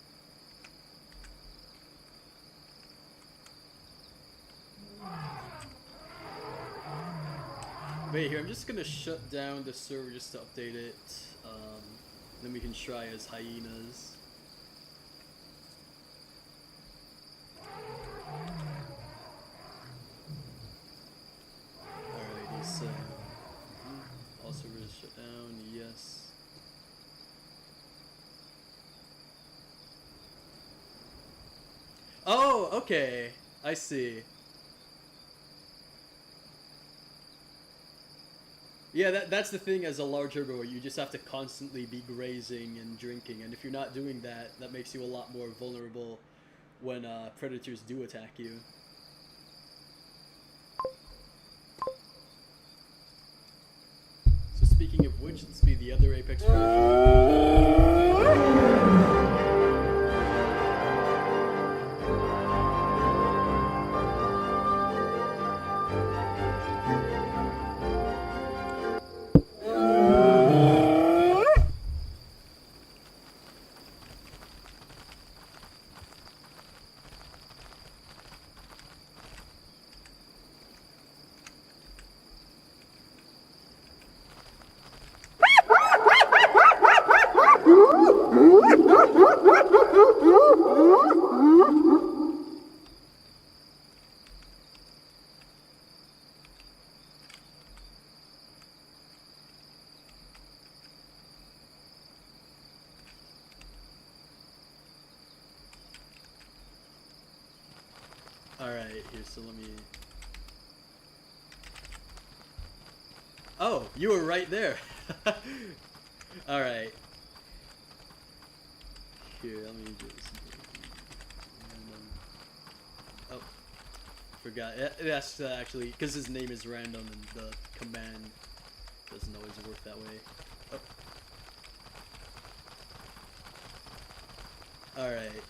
S1: Wait, here, I'm just gonna shut down the server just to update it. Then we can try as hyenas. Alrighty, so all servers shut down, yes. Oh, okay, I see. Yeah, that's the thing as a large herbivore, you just have to constantly be grazing and drinking, and if you're not doing that, that makes you a lot more vulnerable when predators do attack you. So speaking of which, let's be the other Apex Predator. Alright, here, so let me... Oh, you were right there! Alright. Here, let me do this. Oh, forgot. That's actually, because his name is random and the command doesn't always work that way. Oh. Alright.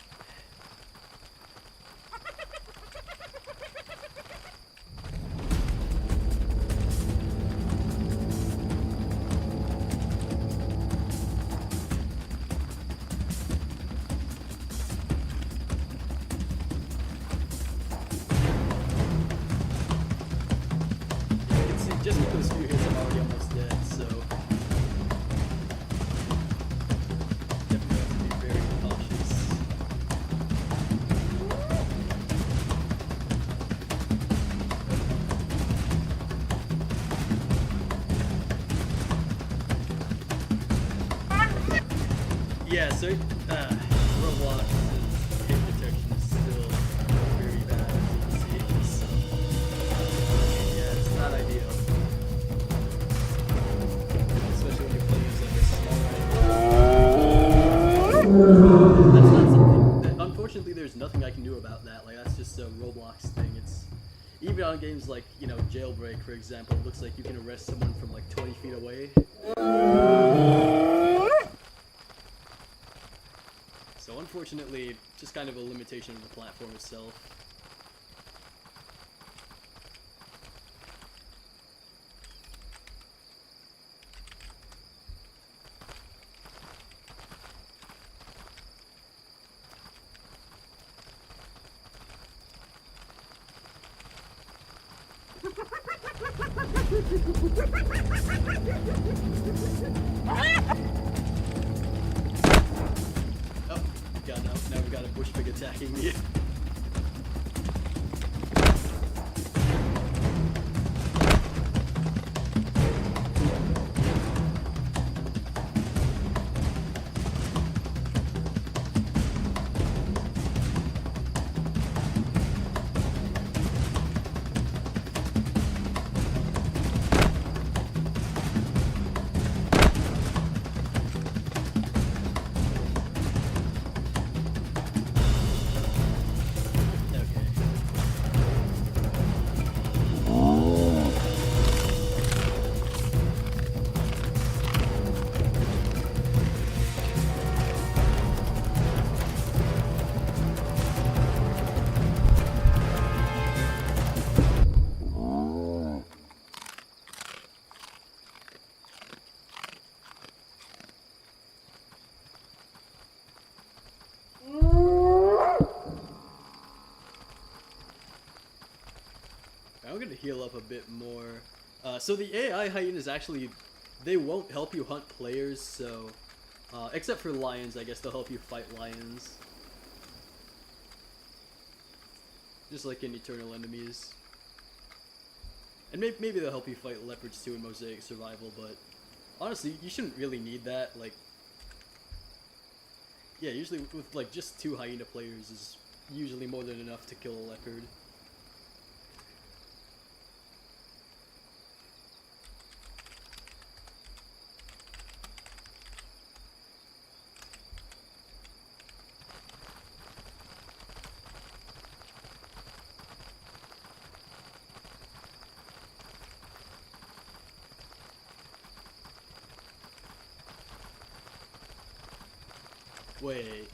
S1: Just with those few hits, I'm already almost dead, so definitely have to be very cautious. Yeah, so Roblox's hit detection is still very bad, as you can see, so yeah, it's not ideal. Especially when you're playing as like a small That's not something, unfortunately there's nothing I can do about that, like that's just a Roblox thing. It's, even on games like, you know, Jailbreak for example, it looks like you can arrest someone from like 20 feet away. So unfortunately, just kind of a limitation of the platform itself. Oh, God, now we got a bush pig attacking me. heal up a bit more. So the AI hyenas actually, they won't help you hunt players, so... except for lions, I guess they'll help you fight lions. Just like in Eternal Enemies. And maybe they'll help you fight leopards too in Mosaic Survival, but... honestly, you shouldn't really need that, like... yeah, usually with like just 2 hyena players is usually more than enough to kill a leopard. Wait.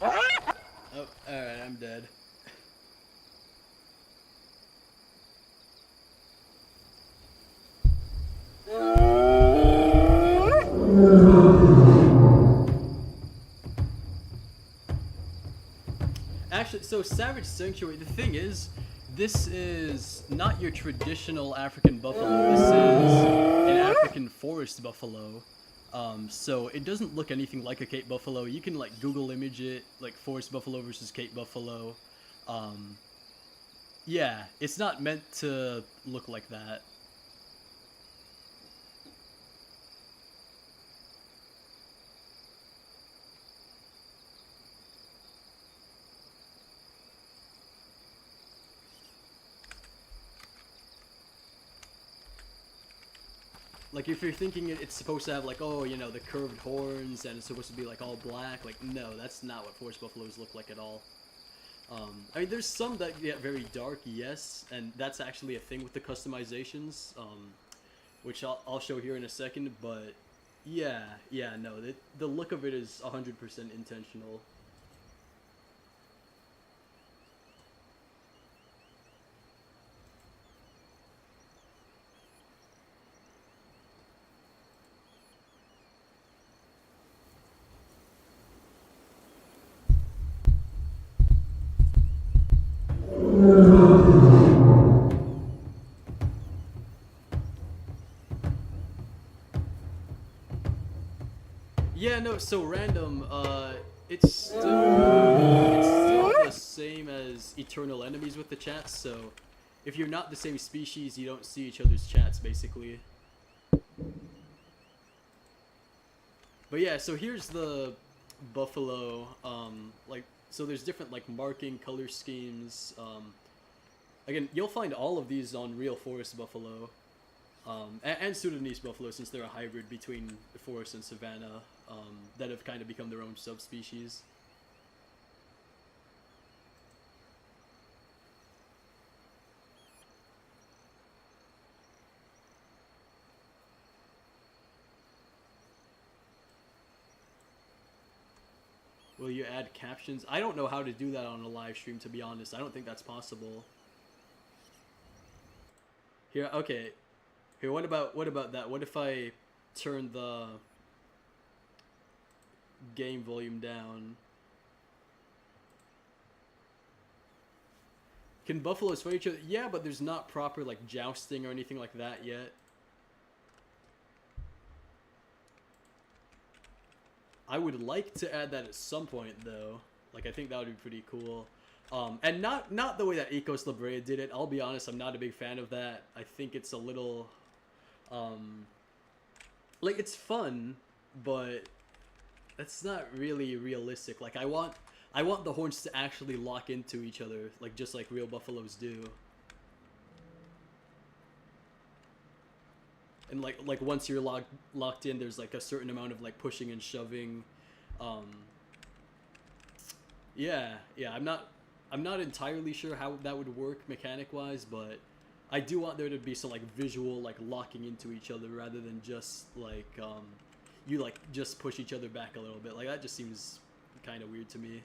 S1: Oh, alright, I'm dead. Actually, so Savage Sanctuary, the thing is, this is not your traditional African buffalo. This is an African forest buffalo. So it doesn't look anything like a Cape buffalo. You can like Google image it, like forest buffalo versus Cape buffalo. Yeah, it's not meant to look like that. Like, if you're thinking it's supposed to have, like, oh, you know, the curved horns, and it's supposed to be, like, all black, like, no, that's not what forest buffaloes look like at all. I mean, there's some that get very dark, yes, and that's actually a thing with the customizations, which I'll show here in a second, but, yeah, no, the look of it is 100% intentional. Yeah, no, so random, it's still the same as Eternal Enemies with the chats, so if you're not the same species, you don't see each other's chats, basically. But yeah, so here's the buffalo, like, so there's different, like, marking, color schemes, again, you'll find all of these on real forest buffalo. And Sudanese buffalo, since they're a hybrid between the forest and savanna, that have kind of become their own subspecies. Will you add captions? I don't know how to do that on a live stream, to be honest. I don't think that's possible. Here, okay. Here, what about that? What if I turn the game volume down? Can buffaloes fight each other? Yeah, but there's not proper like jousting or anything like that yet. I would like to add that at some point though. Like I think that would be pretty cool. And not the way that Ecos Librea did it. I'll be honest, I'm not a big fan of that. I think it's a little like it's fun, but that's not really realistic. Like I want the horns to actually lock into each other, like just like real buffaloes do. And like once you're locked in, there's like a certain amount of like pushing and shoving. Yeah, I'm not entirely sure how that would work mechanic wise, but I do want there to be some like visual like locking into each other rather than just like you like just push each other back a little bit. Like that just seems kind of weird to me.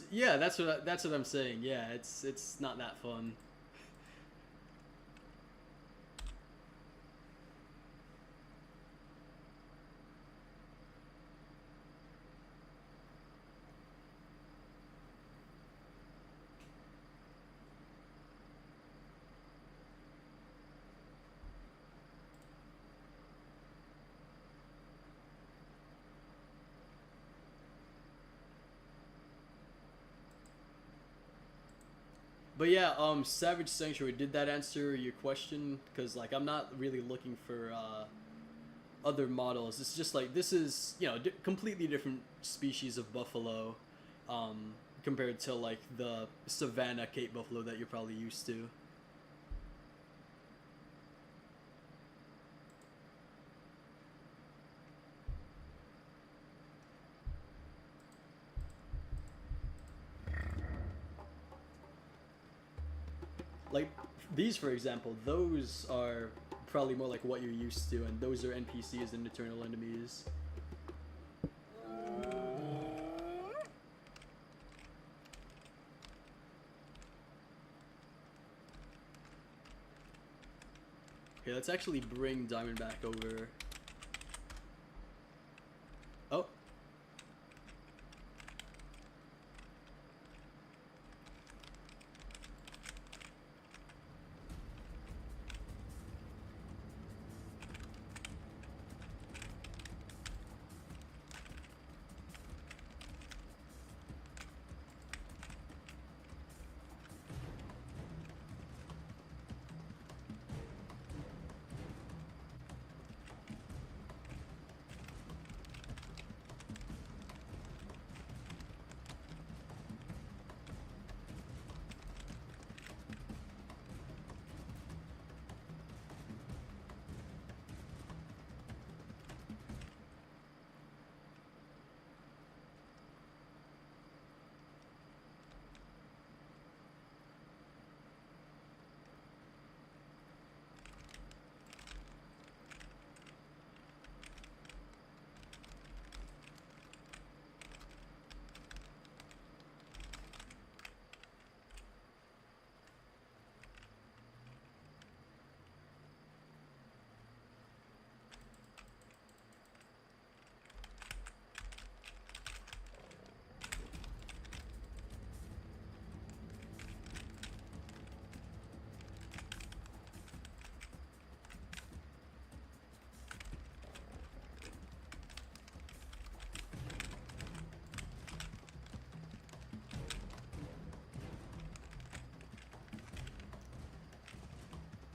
S1: Yeah, that's what I'm saying. Yeah, it's not that fun. But yeah, Savage Sanctuary, did that answer your question? Because like I'm not really looking for other models. It's just like this is completely different species of buffalo, compared to like the Savannah Cape buffalo that you're probably used to. Like these, for example, those are probably more like what you're used to, and those are NPCs and eternal enemies. Okay, let's actually bring Diamond back over. Oh.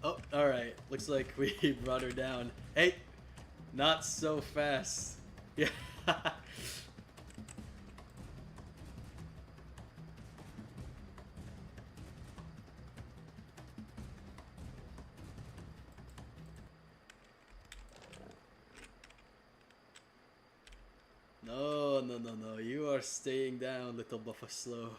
S1: Oh, alright. Looks like we brought her down. Hey! Not so fast. Yeah. No, no, no, no. You are staying down, little Buffalo.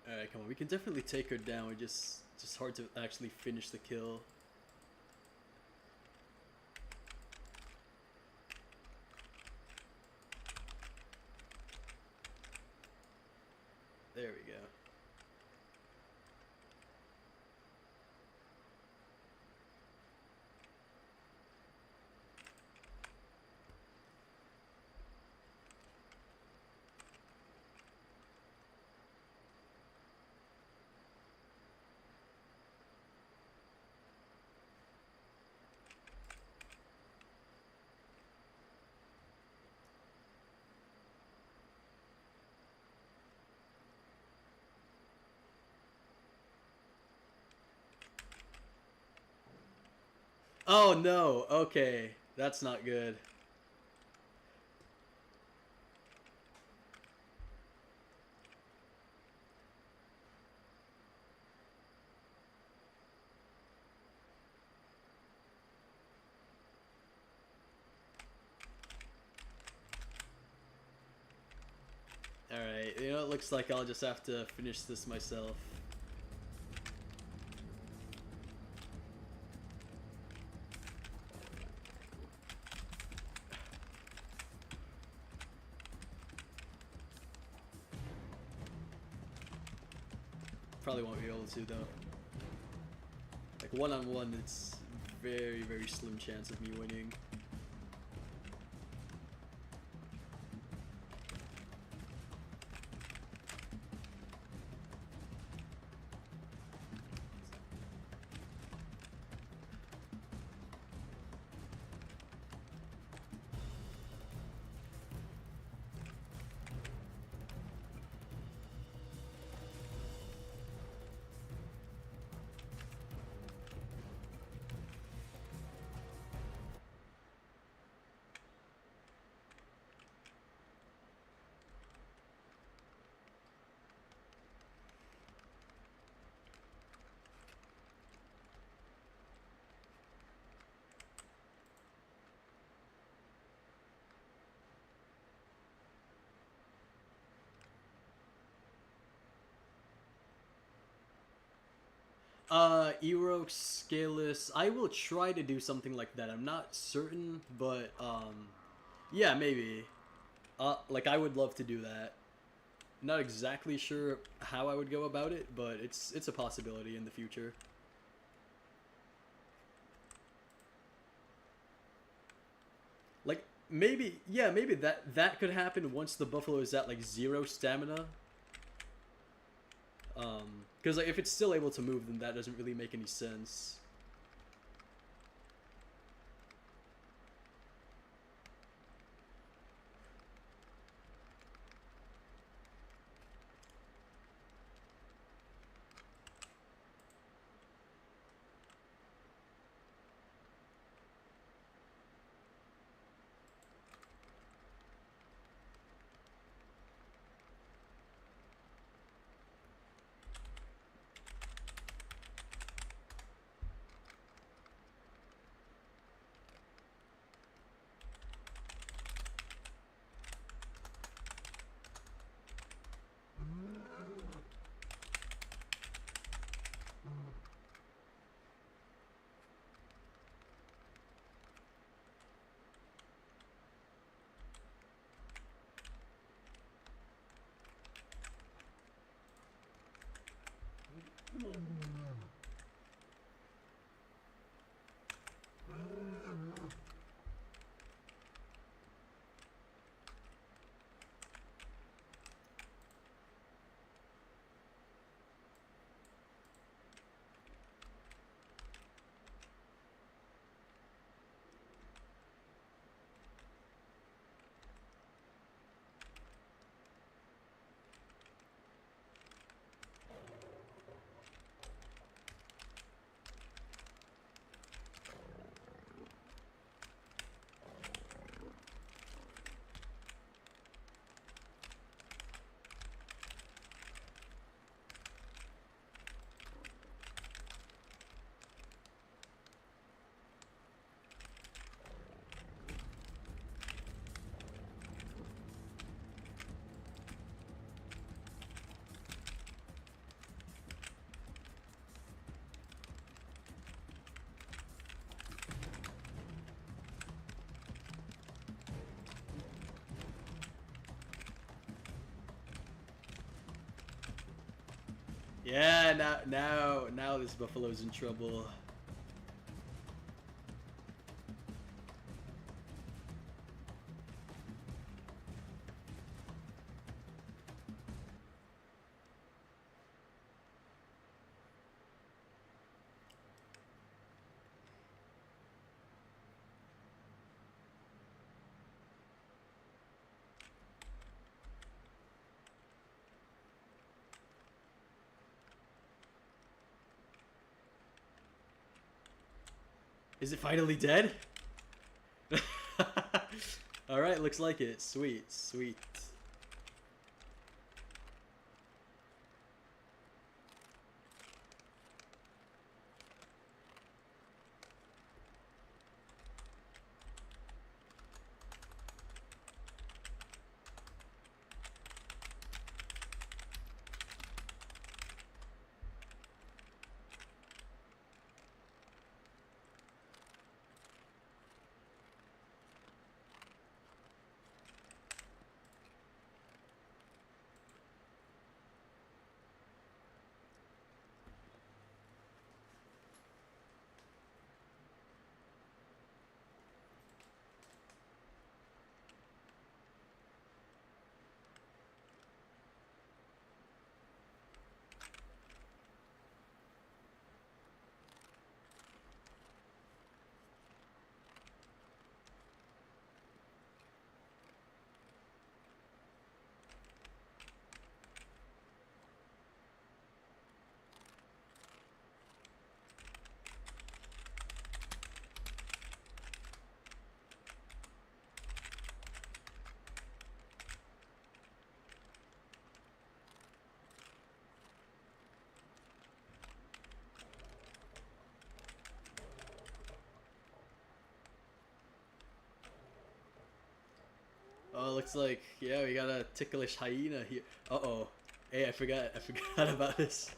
S1: Alright, come on. We can definitely take her down. It's just hard to actually finish the kill. There we go. Oh no, okay. That's not good. Alright, you know, it looks like I'll just have to finish this myself. Probably won't be able to though. Like one-on-one, it's very, very slim chance of me winning. Erox, Scaleless. I will try to do something like that. I'm not certain, but, yeah, maybe. Like, I would love to do that. Not exactly sure how I would go about it, but it's a possibility in the future. Like, maybe, yeah, maybe that could happen once the buffalo is at, like, 0 stamina. Because like, if it's still able to move, then that doesn't really make any sense. Yeah, now this buffalo's in trouble. Is it finally dead? Alright, looks like it. Sweet, sweet. Oh, looks like, yeah, we got a ticklish hyena here. Uh-oh. Hey, I forgot about this.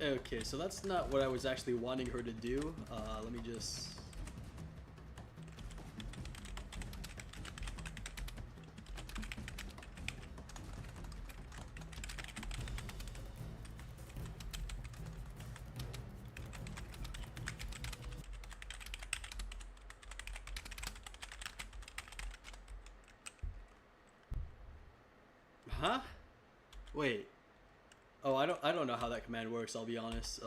S1: Okay, so that's not what I was actually wanting her to do. Let me just... Huh? Wait. Oh, I don't know how that command works, I'll be honest.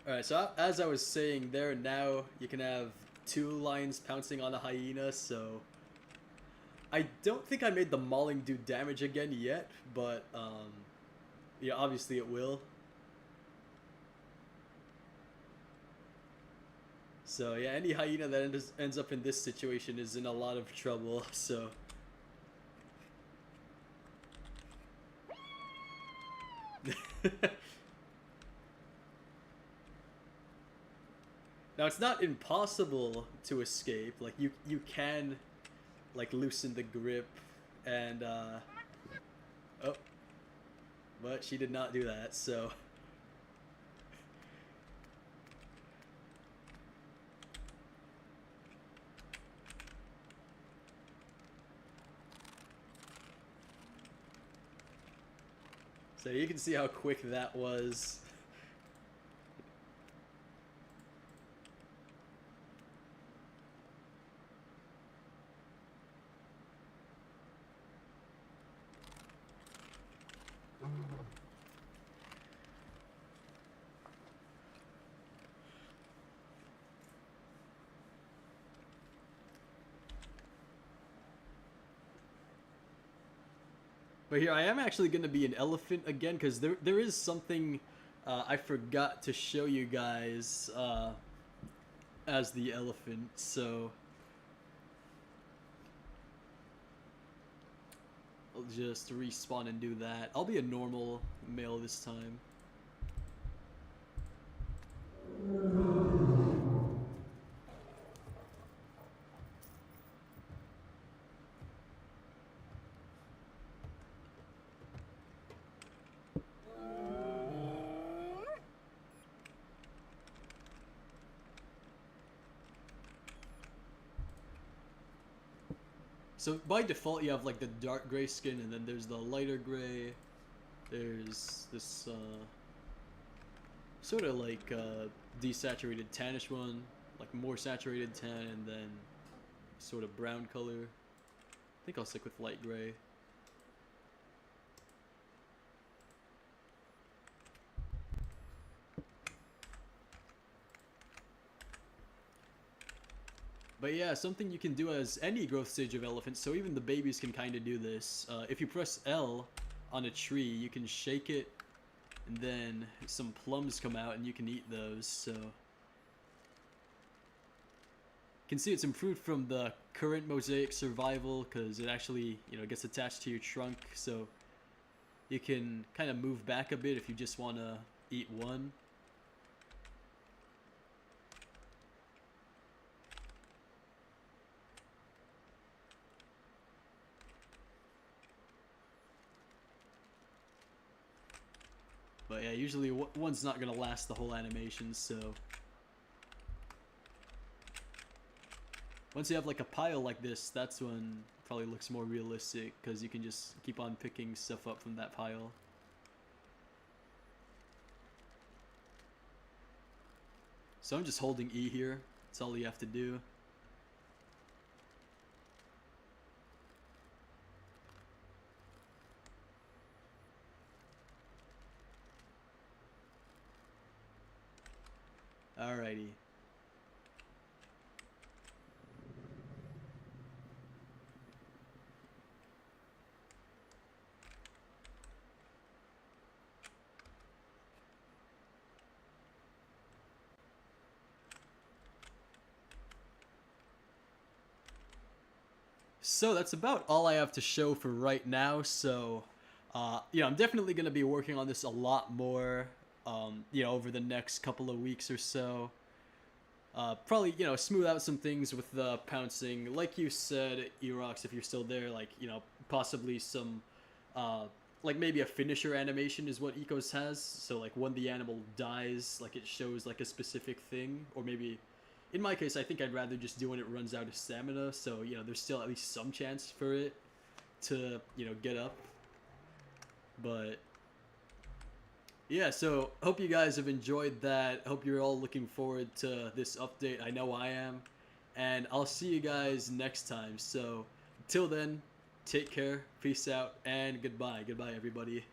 S1: Alright, so as I was saying there, now you can have 2 lions pouncing on a hyena, so... I don't think I made the mauling do damage again yet, but, yeah, obviously it will. So, yeah, any hyena that ends up in this situation is in a lot of trouble, so... Now, it's not impossible to escape. Like, you can, like, loosen the grip and, Oh, but she did not do that, so... So you can see how quick that was. But here, I am actually going to be an elephant again, because there is something I forgot to show you guys as the elephant, so... I'll just respawn and do that. I'll be a normal male this time. So by default you have like the dark gray skin, and then there's the lighter gray. There's this sort of like desaturated tannish one, like more saturated tan, and then sort of brown color. I think I'll stick with light gray. But yeah, something you can do as any growth stage of elephant, so even the babies can kind of do this. If you press L on a tree, you can shake it, and then some plums come out, and you can eat those, so... You can see it's improved from the current Mosaic survival, because it actually, you know, gets attached to your trunk, so... You can kind of move back a bit if you just want to eat one. But yeah, usually one's not gonna last the whole animation, so... Once you have like a pile like this, that's when it probably looks more realistic, because you can just keep on picking stuff up from that pile. So I'm just holding E here, that's all you have to do. Alrighty. So that's about all I have to show for right now, so yeah, I'm definitely going to be working on this a lot more, you know, over the next couple of weeks or so. Probably, you know, smooth out some things with the pouncing. Like you said, Erox, if you're still there, like, you know, possibly some, like maybe a finisher animation is what Ecos has. So, like, when the animal dies, like, it shows, like, a specific thing. Or maybe, in my case, I think I'd rather just do when it runs out of stamina. So, you know, there's still at least some chance for it to, you know, get up. But... yeah, so hope you guys have enjoyed that. Hope you're all looking forward to this update. I know I am. And I'll see you guys next time. So, till then, take care, peace out, and goodbye. Goodbye, everybody.